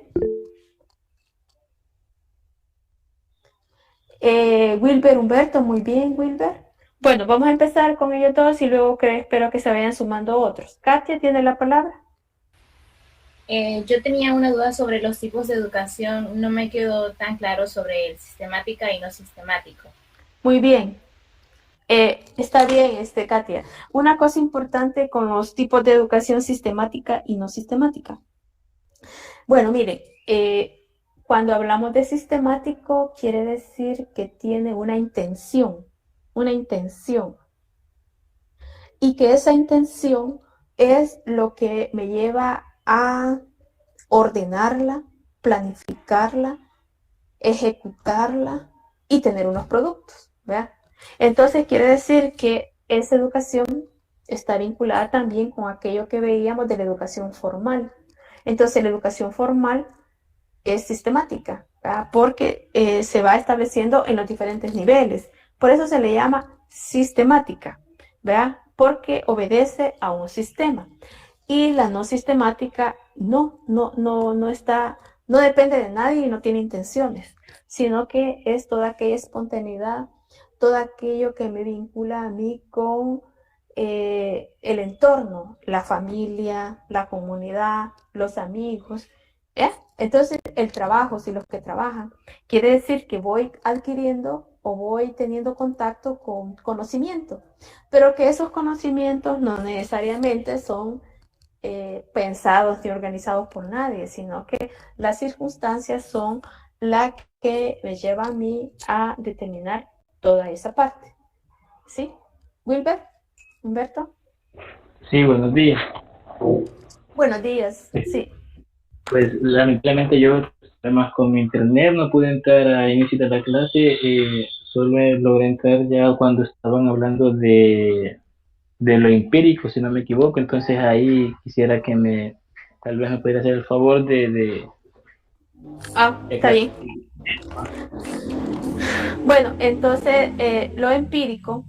Wilber, Humberto, muy bien, Wilber. Bueno, vamos a empezar con ellos todos y luego espero que se vayan sumando otros. Katia tiene la palabra. Yo tenía una duda sobre los tipos de educación, no me quedó tan claro sobre el sistemática y no sistemático. Muy bien. Está bien, Katia. Una cosa importante con los tipos de educación sistemática y no sistemática. Bueno, miren, cuando hablamos de sistemático, quiere decir que tiene una intención, y que esa intención es lo que me lleva a ordenarla, planificarla, ejecutarla y tener unos productos, ¿verdad? Entonces quiere decir que esa educación está vinculada también con aquello que veíamos de la educación formal. Entonces la educación formal es sistemática, ¿verdad? Porque se va estableciendo en los diferentes niveles. Por eso se le llama sistemática, ¿verdad? Porque obedece a un sistema. Y la no sistemática no depende de nadie y no tiene intenciones, sino que es toda aquella espontaneidad, todo aquello que me vincula a mí con el entorno, la familia, la comunidad, los amigos. Entonces, el trabajo, si los que trabajan, quiere decir que voy adquiriendo o voy teniendo contacto con conocimiento, pero que esos conocimientos no necesariamente son pensados ni organizados por nadie, sino que las circunstancias son las que me llevan a mí a determinar toda esa parte. ¿Sí? Wilber, Humberto. Sí, buenos días. Buenos días, sí. Pues lamentablemente yo, además con mi internet, no pude entrar a inicio de la clase, solo logré entrar ya cuando estaban hablando de lo empírico, si no me equivoco. Entonces ahí quisiera que tal vez me pudiera hacer el favor Está bien. Bueno, entonces lo empírico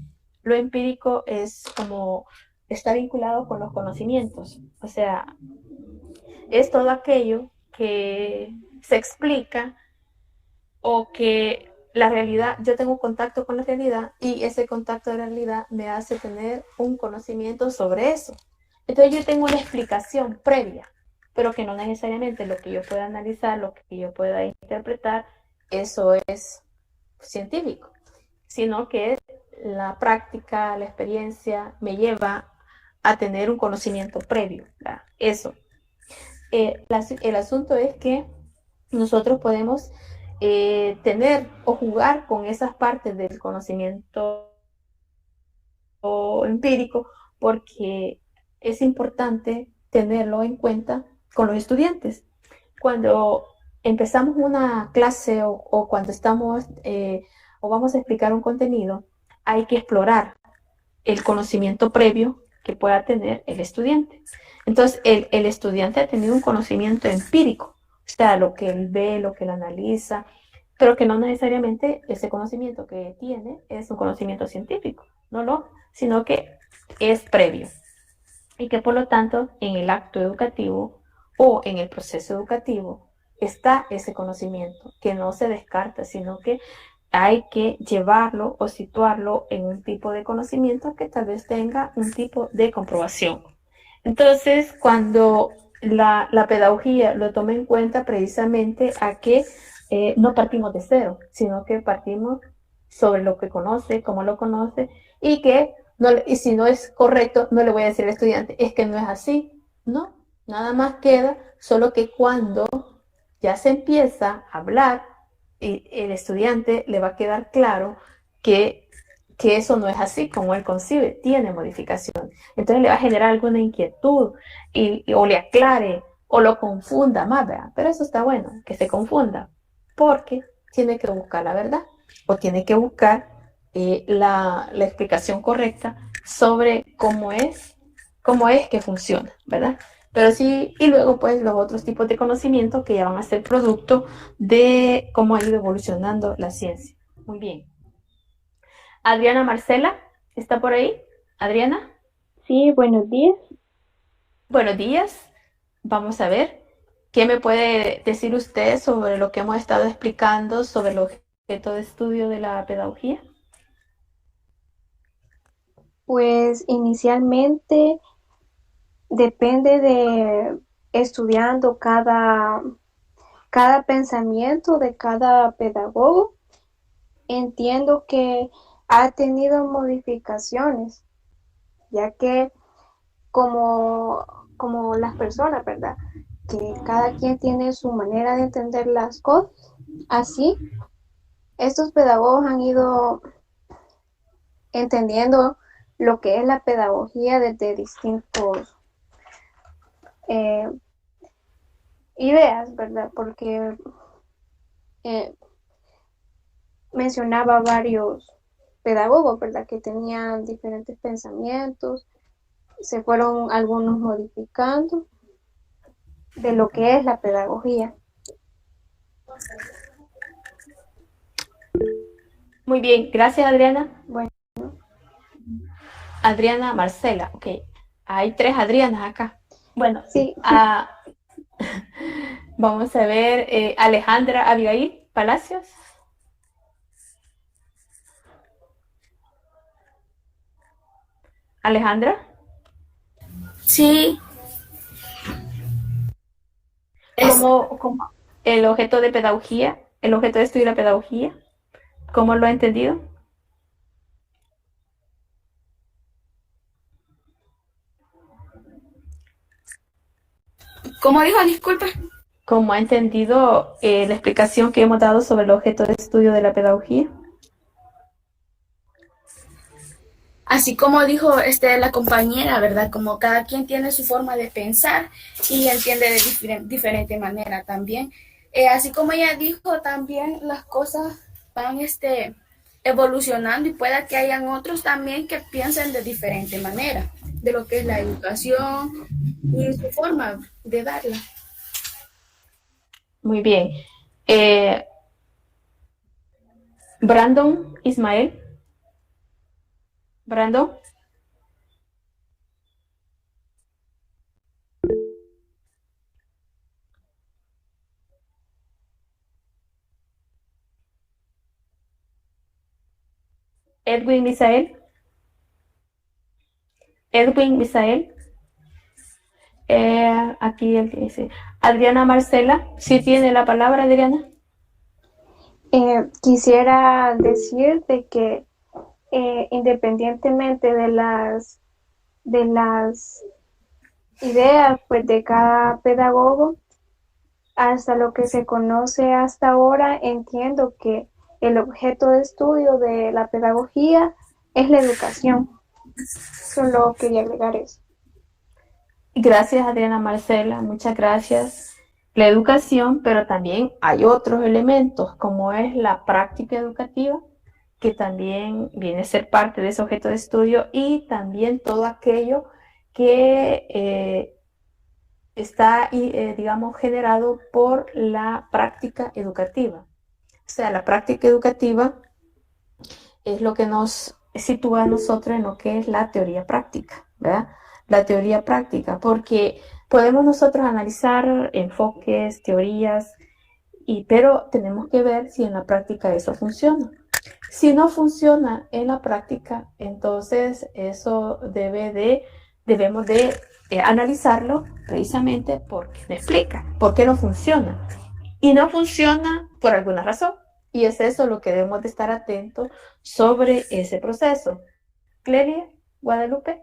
es como, está vinculado con los conocimientos, o sea, es todo aquello que se explica o que la realidad, yo tengo contacto con la realidad y ese contacto de la realidad me hace tener un conocimiento sobre eso. Entonces yo tengo una explicación previa, pero que no necesariamente lo que yo pueda analizar, lo que yo pueda interpretar, eso es científico, sino que la práctica, la experiencia me lleva a tener un conocimiento previo, ¿verdad? Eso. El asunto es que nosotros podemos tener o jugar con esas partes del conocimiento empírico porque es importante tenerlo en cuenta con los estudiantes. Cuando empezamos una clase o cuando estamos o vamos a explicar un contenido, hay que explorar el conocimiento previo que pueda tener el estudiante. Entonces, el estudiante ha tenido un conocimiento empírico, o sea, lo que él ve, lo que él analiza, pero que no necesariamente ese conocimiento que tiene es un conocimiento científico, sino que es previo. Y que por lo tanto, en el acto educativo o en el proceso educativo está ese conocimiento, que no se descarta, sino que hay que llevarlo o situarlo en un tipo de conocimiento que tal vez tenga un tipo de comprobación. Entonces, cuando la pedagogía lo toma en cuenta precisamente a que no partimos de cero, sino que partimos sobre lo que conoce, cómo lo conoce, y que y si no es correcto, no le voy a decir al estudiante, es que no es así, no, nada más queda, solo que cuando ya se empieza a hablar, y el estudiante le va a quedar claro que eso no es así como él concibe, tiene modificación. Entonces le va a generar alguna inquietud o le aclare o lo confunda más, ¿verdad? Pero eso está bueno, que se confunda, porque tiene que buscar la verdad o tiene que buscar la explicación correcta sobre cómo es que funciona, ¿verdad? Pero sí, y luego pues los otros tipos de conocimientos que ya van a ser producto de cómo ha ido evolucionando la ciencia. Muy bien. Adriana Marcela, ¿está por ahí? Adriana. Sí, buenos días. Buenos días. Vamos a ver, ¿qué me puede decir usted sobre lo que hemos estado explicando sobre los objeto de estudio de la pedagogía? Pues inicialmente depende de estudiando cada pensamiento de cada pedagogo. Entiendo que ha tenido modificaciones, ya que como las personas, ¿verdad? Que cada quien tiene su manera de entender las cosas. Así, estos pedagogos han ido entendiendo lo que es la pedagogía desde distintos ideas, ¿verdad? Porque mencionaba varios pedagogos, ¿verdad? Que tenían diferentes pensamientos, se fueron algunos modificando de lo que es la pedagogía. Muy bien, gracias Adriana. Bueno. Adriana Marcela, ok. Hay 3 Adrianas acá. Bueno, Sí. Vamos a ver, Alejandra Abigail Palacios. Alejandra. Sí. ¿Cómo el objeto de pedagogía, el objeto de estudio de la pedagogía, cómo lo ha entendido? ¿Cómo dijo? Disculpa. ¿Cómo ha entendido la explicación que hemos dado sobre el objeto de estudio de la pedagogía? Así como dijo la compañera, ¿verdad? Como cada quien tiene su forma de pensar y entiende de diferente manera también. Así como ella dijo, también las cosas van evolucionando y pueda que hayan otros también que piensen de diferente manera de lo que es la educación y su forma de darla. Muy bien. Brandon Ismael. Brandon. Edwin Misael. Edwin Misael. Aquí el que dice. Adriana Marcela. ¿Sí tiene la palabra, Adriana? Quisiera decir de que independientemente de las ideas pues de cada pedagogo, hasta lo que se conoce hasta ahora, entiendo que el objeto de estudio de la pedagogía es la educación. Solo quería agregar eso. Gracias, Adriana Marcela, muchas gracias. La educación, pero también hay otros elementos, como es la práctica educativa, que también viene a ser parte de ese objeto de estudio, y también todo aquello que está, digamos, generado por la práctica educativa. O sea, la práctica educativa es lo que nos sitúa a nosotros en lo que es la teoría práctica, ¿verdad? La teoría práctica, porque podemos nosotros analizar enfoques, teorías, pero tenemos que ver si en la práctica eso funciona. Si no funciona en la práctica, entonces eso debemos de analizarlo precisamente porque me explica por qué no funciona. Y no funciona por alguna razón. Y es eso lo que debemos de estar atentos sobre ese proceso. Clelia, Guadalupe.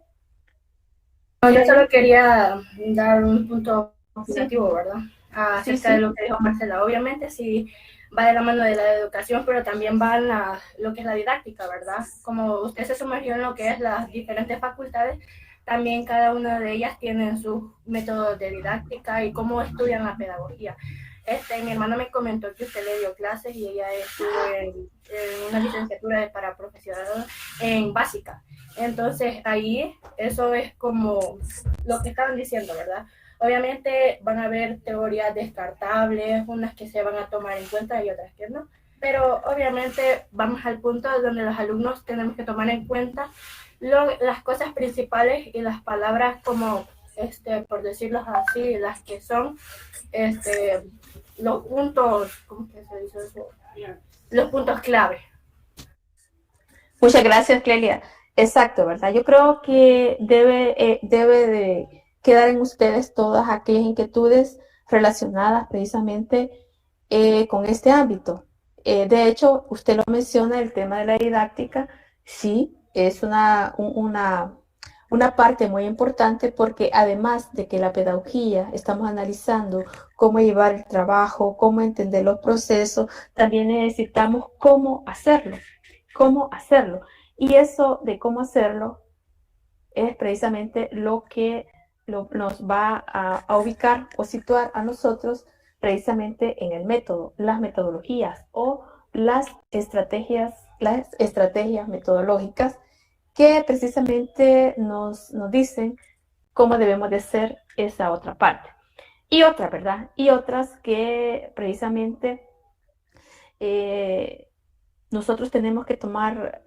Yo solo quería dar un punto opinativo, ¿verdad? Acerca de lo que dijo Marcela. Obviamente sí va de la mano de la educación, pero también va lo que es la didáctica, ¿verdad? Como usted se sumergió en lo que es las diferentes facultades, también cada una de ellas tiene sus métodos de didáctica y cómo estudian la pedagogía. Mi hermana me comentó que usted le dio clases y ella estuvo en una licenciatura para profesional en básica. Entonces ahí eso es como lo que estaban diciendo, ¿verdad? Obviamente van a haber teorías descartables, unas que se van a tomar en cuenta y otras que no. Pero obviamente vamos al punto donde los alumnos tenemos que tomar en cuenta las cosas principales y las palabras como, por decirlo así, las que son los puntos, ¿cómo que se dice eso? Los puntos clave. Muchas gracias, Clelia. Exacto, ¿verdad? Yo creo que debe de quedar en ustedes todas aquellas inquietudes relacionadas precisamente con este ámbito. De hecho, usted lo menciona, el tema de la didáctica, sí, es una parte muy importante porque además de que la pedagogía, estamos analizando cómo llevar el trabajo, cómo entender los procesos, también necesitamos cómo hacerlo. Y eso de cómo hacerlo es precisamente lo que nos va a ubicar o situar a nosotros precisamente en el método, las metodologías o las estrategias metodológicas que precisamente nos dicen cómo debemos de hacer esa otra parte. Y otra, ¿verdad? Y otras que precisamente nosotros tenemos que tomar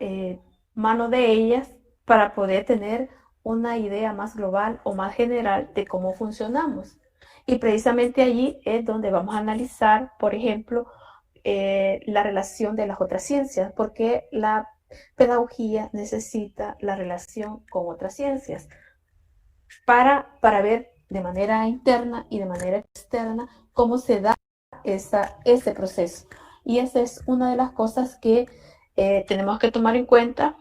mano de ellas para poder tener una idea más global o más general de cómo funcionamos. Y precisamente allí es donde vamos a analizar, por ejemplo, la relación de las otras ciencias, porque la pedagogía necesita la relación con otras ciencias para ver de manera interna y de manera externa cómo se da ese proceso. Y esa es una de las cosas que tenemos que tomar en cuenta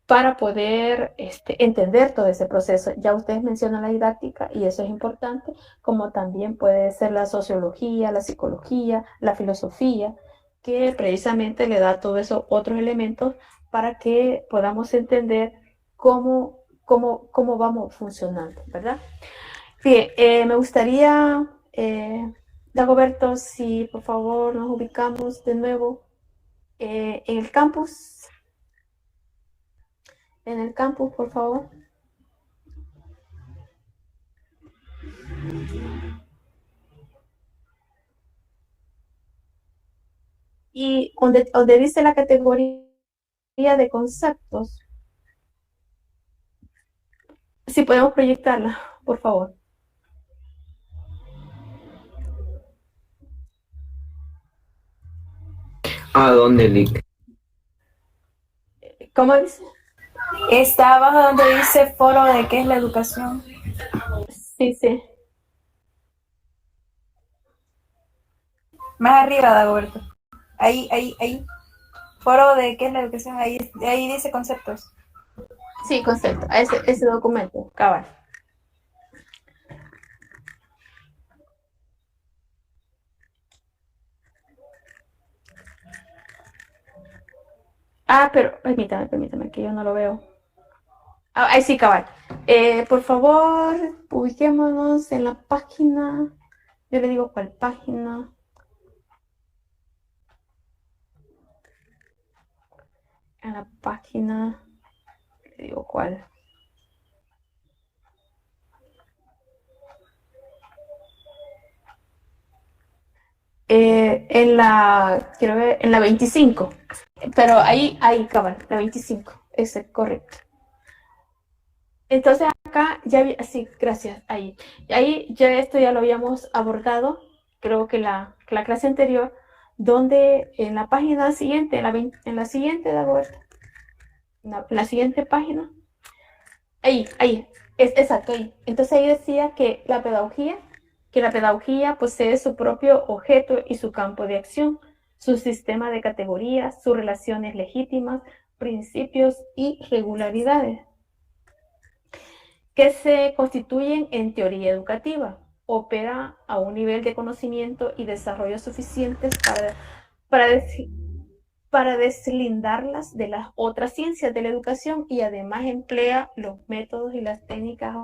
para poder entender todo ese proceso. Ya ustedes mencionan la didáctica y eso es importante, como también puede ser la sociología, la psicología, la filosofía, que precisamente le da todos esos otros elementos para que podamos entender cómo vamos funcionando, ¿verdad? Bien, me gustaría, Dagoberto, si por favor nos ubicamos de nuevo en el campus. En el campus, por favor. Y donde dice la categoría de conceptos, si podemos proyectarla, por favor. ¿A dónde, Lick? ¿Cómo dice? Está abajo donde dice foro de qué es la educación. Sí, sí. Más arriba, Dagoberto. Ahí. Foro de qué es la educación. Ahí dice conceptos. Sí, concepto. Ese documento, cabal. Ah, pero permítame, que yo no lo veo. Ah, ahí sí, cabal. Por favor, ubiquémonos en la página. Yo le digo cuál página. En la página. Le digo cuál. Quiero ver, en la 25. Pero ahí, cabal, la 25. Ese, correcto. Entonces acá ya había, sí, gracias, ahí ya esto ya lo habíamos abordado, creo que la clase anterior, donde en la página siguiente, en la siguiente, Dagoberto, en la siguiente página, ahí, exacto, ahí. Entonces ahí decía que la pedagogía posee su propio objeto y su campo de acción, su sistema de categorías, sus relaciones legítimas, principios y regularidades, que se constituyen en teoría educativa, opera a un nivel de conocimiento y desarrollo suficientes para deslindarlas de las otras ciencias de la educación y además emplea los métodos y las técnicas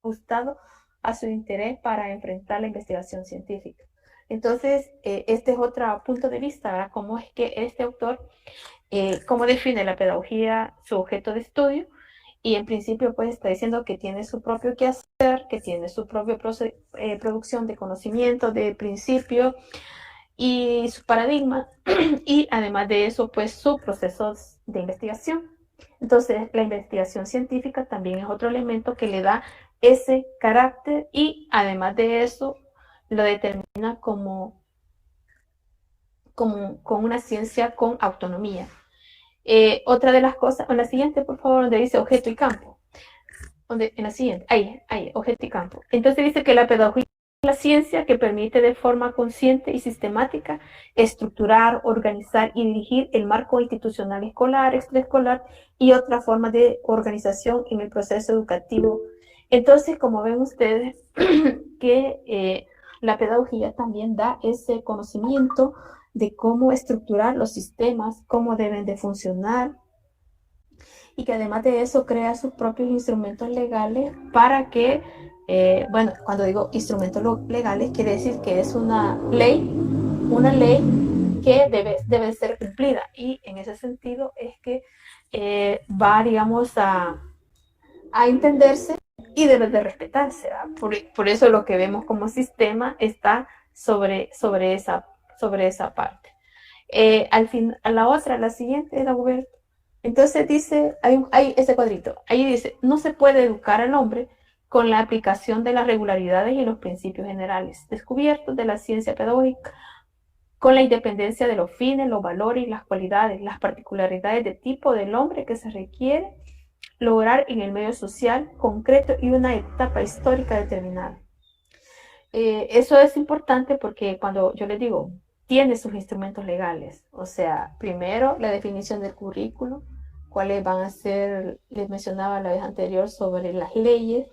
ajustados a su interés para enfrentar la investigación científica. Entonces, este es otro punto de vista, ¿verdad? Cómo es que este autor, cómo define la pedagogía, su objeto de estudio, y en principio pues está diciendo que tiene su propio quehacer, que tiene su propia producción de conocimiento, de principio y su paradigma, y además de eso pues sus procesos de investigación. Entonces la investigación científica también es otro elemento que le da ese carácter y además de eso lo determina como con una ciencia con autonomía. Otra de las cosas, en la siguiente, por favor, donde dice objeto y campo. En la siguiente, ahí, objeto y campo. Entonces dice que la pedagogía es la ciencia que permite de forma consciente y sistemática estructurar, organizar y dirigir el marco institucional escolar, extraescolar y otras formas de organización en el proceso educativo. Entonces, como ven ustedes, que la pedagogía también da ese conocimiento de cómo estructurar los sistemas, cómo deben de funcionar, y que además de eso crea sus propios instrumentos legales para que, bueno, cuando digo instrumentos legales, quiere decir que es una ley que debe ser cumplida, y en ese sentido es que va, digamos, a entenderse y debe de respetarse. Por eso lo que vemos como sistema está sobre esa parte. Al fin, la siguiente, Dagoberto. Entonces dice, hay ese cuadrito, ahí dice, no se puede educar al hombre con la aplicación de las regularidades y los principios generales descubiertos de la ciencia pedagógica, con la independencia de los fines, los valores, las cualidades, las particularidades de tipo del hombre que se requiere lograr en el medio social concreto y una etapa histórica determinada. Eso es importante porque cuando yo les digo, tiene sus instrumentos legales, o sea, primero la definición del currículo, cuáles van a ser, les mencionaba la vez anterior sobre las leyes,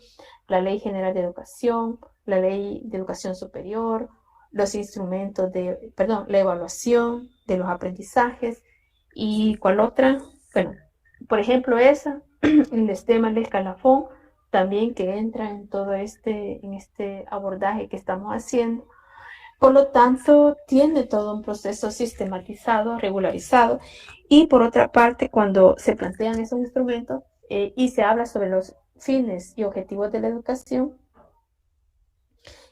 la Ley General de Educación, la Ley de Educación Superior, los instrumentos la evaluación de los aprendizajes, y cuál otra, bueno, por ejemplo esa, el esquema, el escalafón, también que entra en todo en este abordaje que estamos haciendo. Por lo tanto, tiene todo un proceso sistematizado, regularizado, y por otra parte, cuando se plantean esos instrumentos y se habla sobre los fines y objetivos de la educación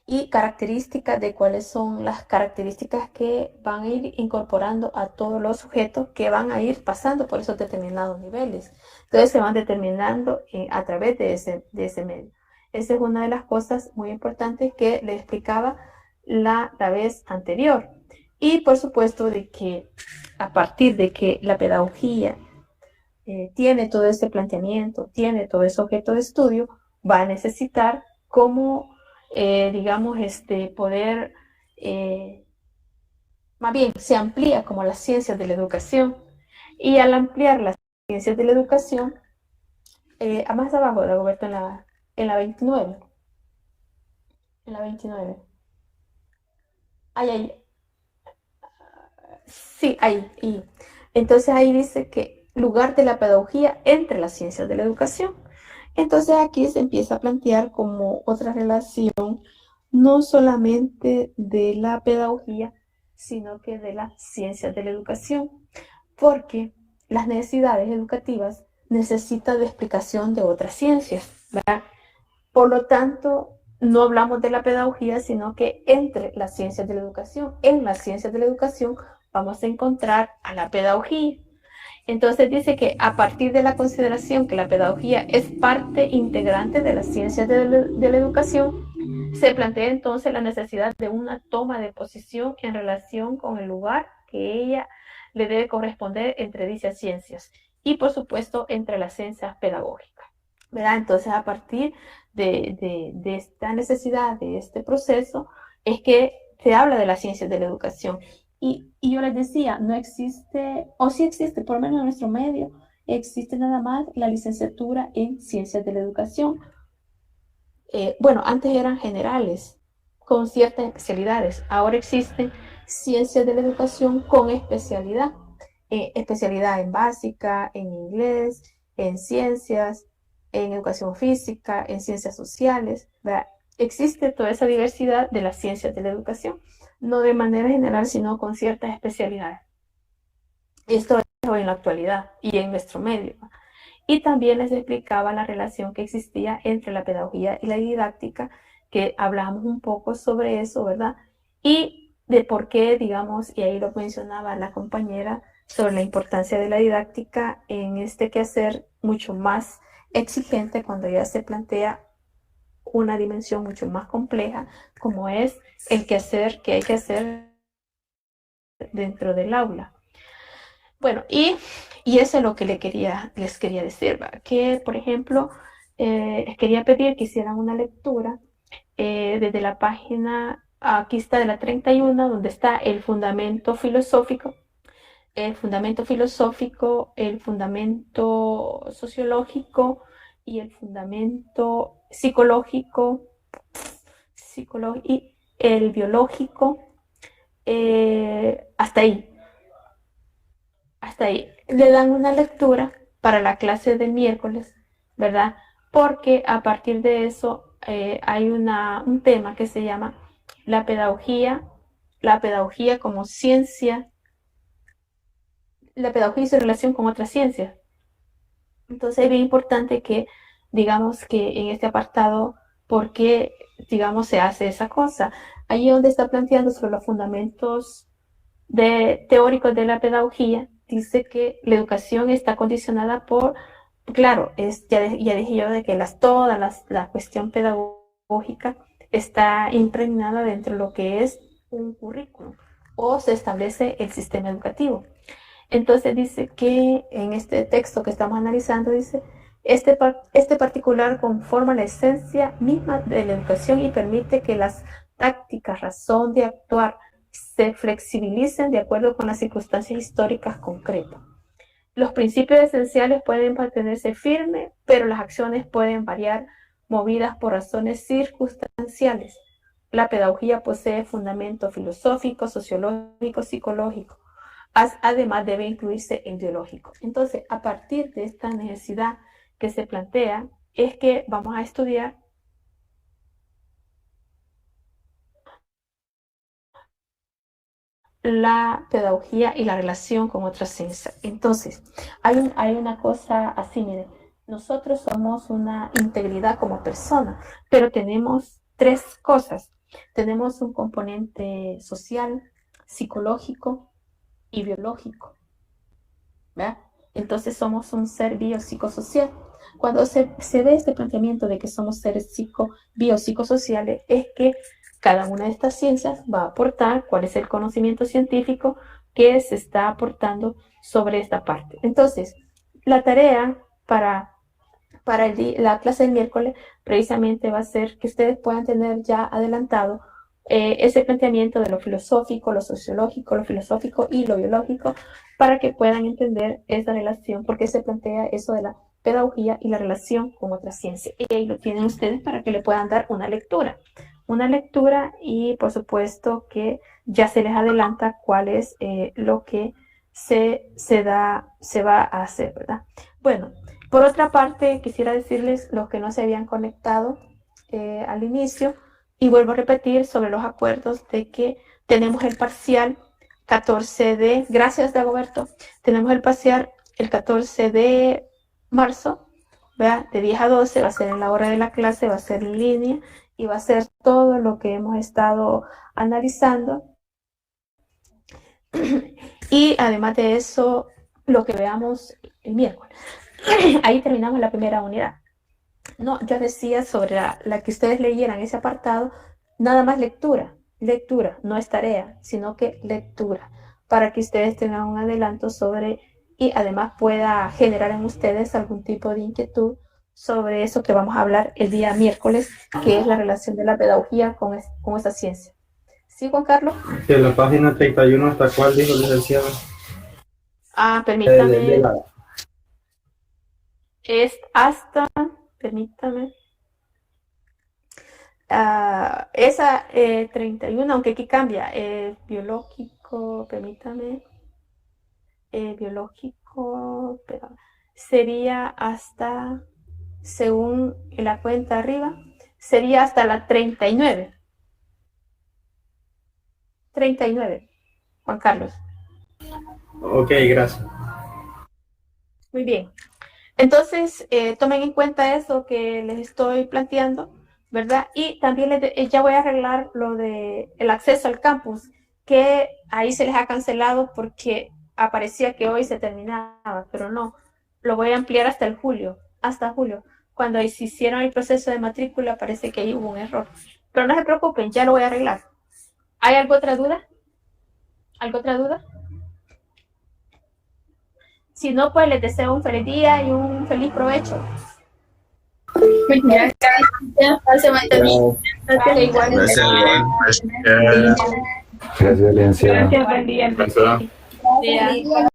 y características de cuáles son las características que van a ir incorporando a todos los sujetos que van a ir pasando por esos determinados niveles. Entonces se van determinando a través de ese medio. Esa es una de las cosas muy importantes que le explicaba la vez anterior. Y por supuesto de que a partir de que la pedagogía tiene todo ese planteamiento, tiene todo ese objeto de estudio, va a necesitar cómo, digamos, poder, más bien, se amplía como las ciencias de la educación, y al ampliar las ciencias de la educación, más abajo, Dagoberto, en la 29. En la 29. Ahí. Sí, ahí. Y entonces ahí dice que lugar de la pedagogía entre las ciencias de la educación. Entonces aquí se empieza a plantear como otra relación, no solamente de la pedagogía, sino que de las ciencias de la educación, porque las necesidades educativas necesitan de explicación de otras ciencias, ¿verdad? Por lo tanto, no hablamos de la pedagogía, sino que entre las ciencias de la educación, en las ciencias de la educación, vamos a encontrar a la pedagogía. Entonces dice que a partir de la consideración que la pedagogía es parte integrante de las ciencias de la educación, se plantea entonces la necesidad de una toma de posición en relación con el lugar que ella le debe corresponder entre dichas ciencias y por supuesto entre las ciencias pedagógicas, ¿verdad? Entonces a partir de esta necesidad, de este proceso, es que se habla de las ciencias de la educación. Y yo les decía, no existe, o sí existe, por lo menos en nuestro medio, existe nada más la licenciatura en ciencias de la educación. Bueno, antes eran generales, con ciertas especialidades. Ahora existen ciencias de la educación con especialidad. Especialidad en básica, en inglés, en ciencias, en educación física, en ciencias sociales, ¿verdad? Existe toda esa diversidad de las ciencias de la educación, no de manera general, sino con ciertas especialidades. Esto es hoy en la actualidad y en nuestro medio. Y también les explicaba la relación que existía entre la pedagogía y la didáctica, que hablamos un poco sobre eso, ¿verdad? Y de por qué, digamos, y ahí lo mencionaba la compañera, sobre la importancia de la didáctica en este quehacer mucho más exigente cuando ya se plantea una dimensión mucho más compleja, como es el quehacer que hay que hacer dentro del aula. Bueno, y eso es lo que les quería decir, ¿va? Que, por ejemplo, les quería pedir que hicieran una lectura desde la página, aquí está de la 31, donde está el fundamento filosófico, el fundamento sociológico y el fundamento psicológico, y el biológico, hasta ahí. Le dan una lectura para la clase del miércoles, ¿verdad? Porque a partir de eso hay un tema que se llama la pedagogía como ciencia, la pedagogía y su relación con otras ciencias. Entonces es bien importante que digamos que en este apartado, ¿por qué, digamos, se hace esa cosa? Allí donde está planteando sobre los fundamentos teóricos de la pedagogía, dice que la educación está condicionada por, claro, ya dije yo de que la cuestión pedagógica está impregnada dentro de lo que es un currículum o se establece el sistema educativo. Entonces dice que en este texto que estamos analizando, dice, este particular conforma la esencia misma de la educación y permite que las tácticas, razón de actuar, se flexibilicen de acuerdo con las circunstancias históricas concretas. Los principios esenciales pueden mantenerse firmes, pero las acciones pueden variar movidas por razones circunstanciales. La pedagogía posee fundamento filosófico, sociológico, psicológico. Además debe incluirse el biológico. Entonces, a partir de esta necesidad que se plantea, es que vamos a estudiar la pedagogía y la relación con otras ciencias. Entonces, hay una cosa así, miren, nosotros somos una integridad como persona, pero tenemos tres cosas. Tenemos un componente social, psicológico y biológico, ¿verdad? Entonces somos un ser biopsicosocial. Cuando se ve este planteamiento de que somos seres biopsicosociales, es que cada una de estas ciencias va a aportar cuál es el conocimiento científico que se está aportando sobre esta parte. Entonces, la tarea para la clase del miércoles precisamente va a ser que ustedes puedan tener ya adelantado ese planteamiento de lo filosófico, lo sociológico, lo filosófico y lo biológico, para que puedan entender esa relación, porque se plantea eso de la pedagogía y la relación con otras ciencias. Y ahí lo tienen ustedes para que le puedan dar una lectura y por supuesto que ya se les adelanta cuál es lo que se va a hacer, ¿verdad? Bueno, por otra parte, quisiera decirles los que no se habían conectado al inicio, y vuelvo a repetir sobre los acuerdos de que tenemos el parcial 14 de, gracias Dagoberto, tenemos el parcial el 14 de marzo, ¿verdad? De 10 a 12, va a ser en la hora de la clase, va a ser en línea, y va a ser todo lo que hemos estado analizando. Y además de eso, lo que veamos el miércoles. Ahí terminamos la primera unidad. No, yo decía sobre la que ustedes leyeran ese apartado, nada más lectura, no es tarea, sino que lectura, para que ustedes tengan un adelanto sobre, y además pueda generar en ustedes algún tipo de inquietud sobre eso que vamos a hablar el día miércoles, que es la relación de la pedagogía con esta ciencia. ¿Sí, Juan Carlos? De la página 31, ¿hasta cuál dijo el licenciado? Permítame. Es hasta, permítame. Esa 31, aunque aquí cambia, biológico, permítame. Biológico, pero sería hasta, según la cuenta arriba, sería hasta la 39. 39, Juan Carlos. Ok, gracias. Muy bien. Entonces, tomen en cuenta eso que les estoy planteando, ¿verdad? Y también ya voy a arreglar lo de el acceso al campus, que ahí se les ha cancelado porque aparecía que hoy se terminaba, pero no, lo voy a ampliar hasta julio. Cuando se hicieron el proceso de matrícula parece que ahí hubo un error. Pero no se preocupen, ya lo voy a arreglar. ¿Hay alguna otra duda? ¿Alguna otra duda? Si no, pues les deseo un feliz día y un feliz provecho. Gracias. Pase buen día. Gracias, Alianza. Gracias, buen día. Gracias.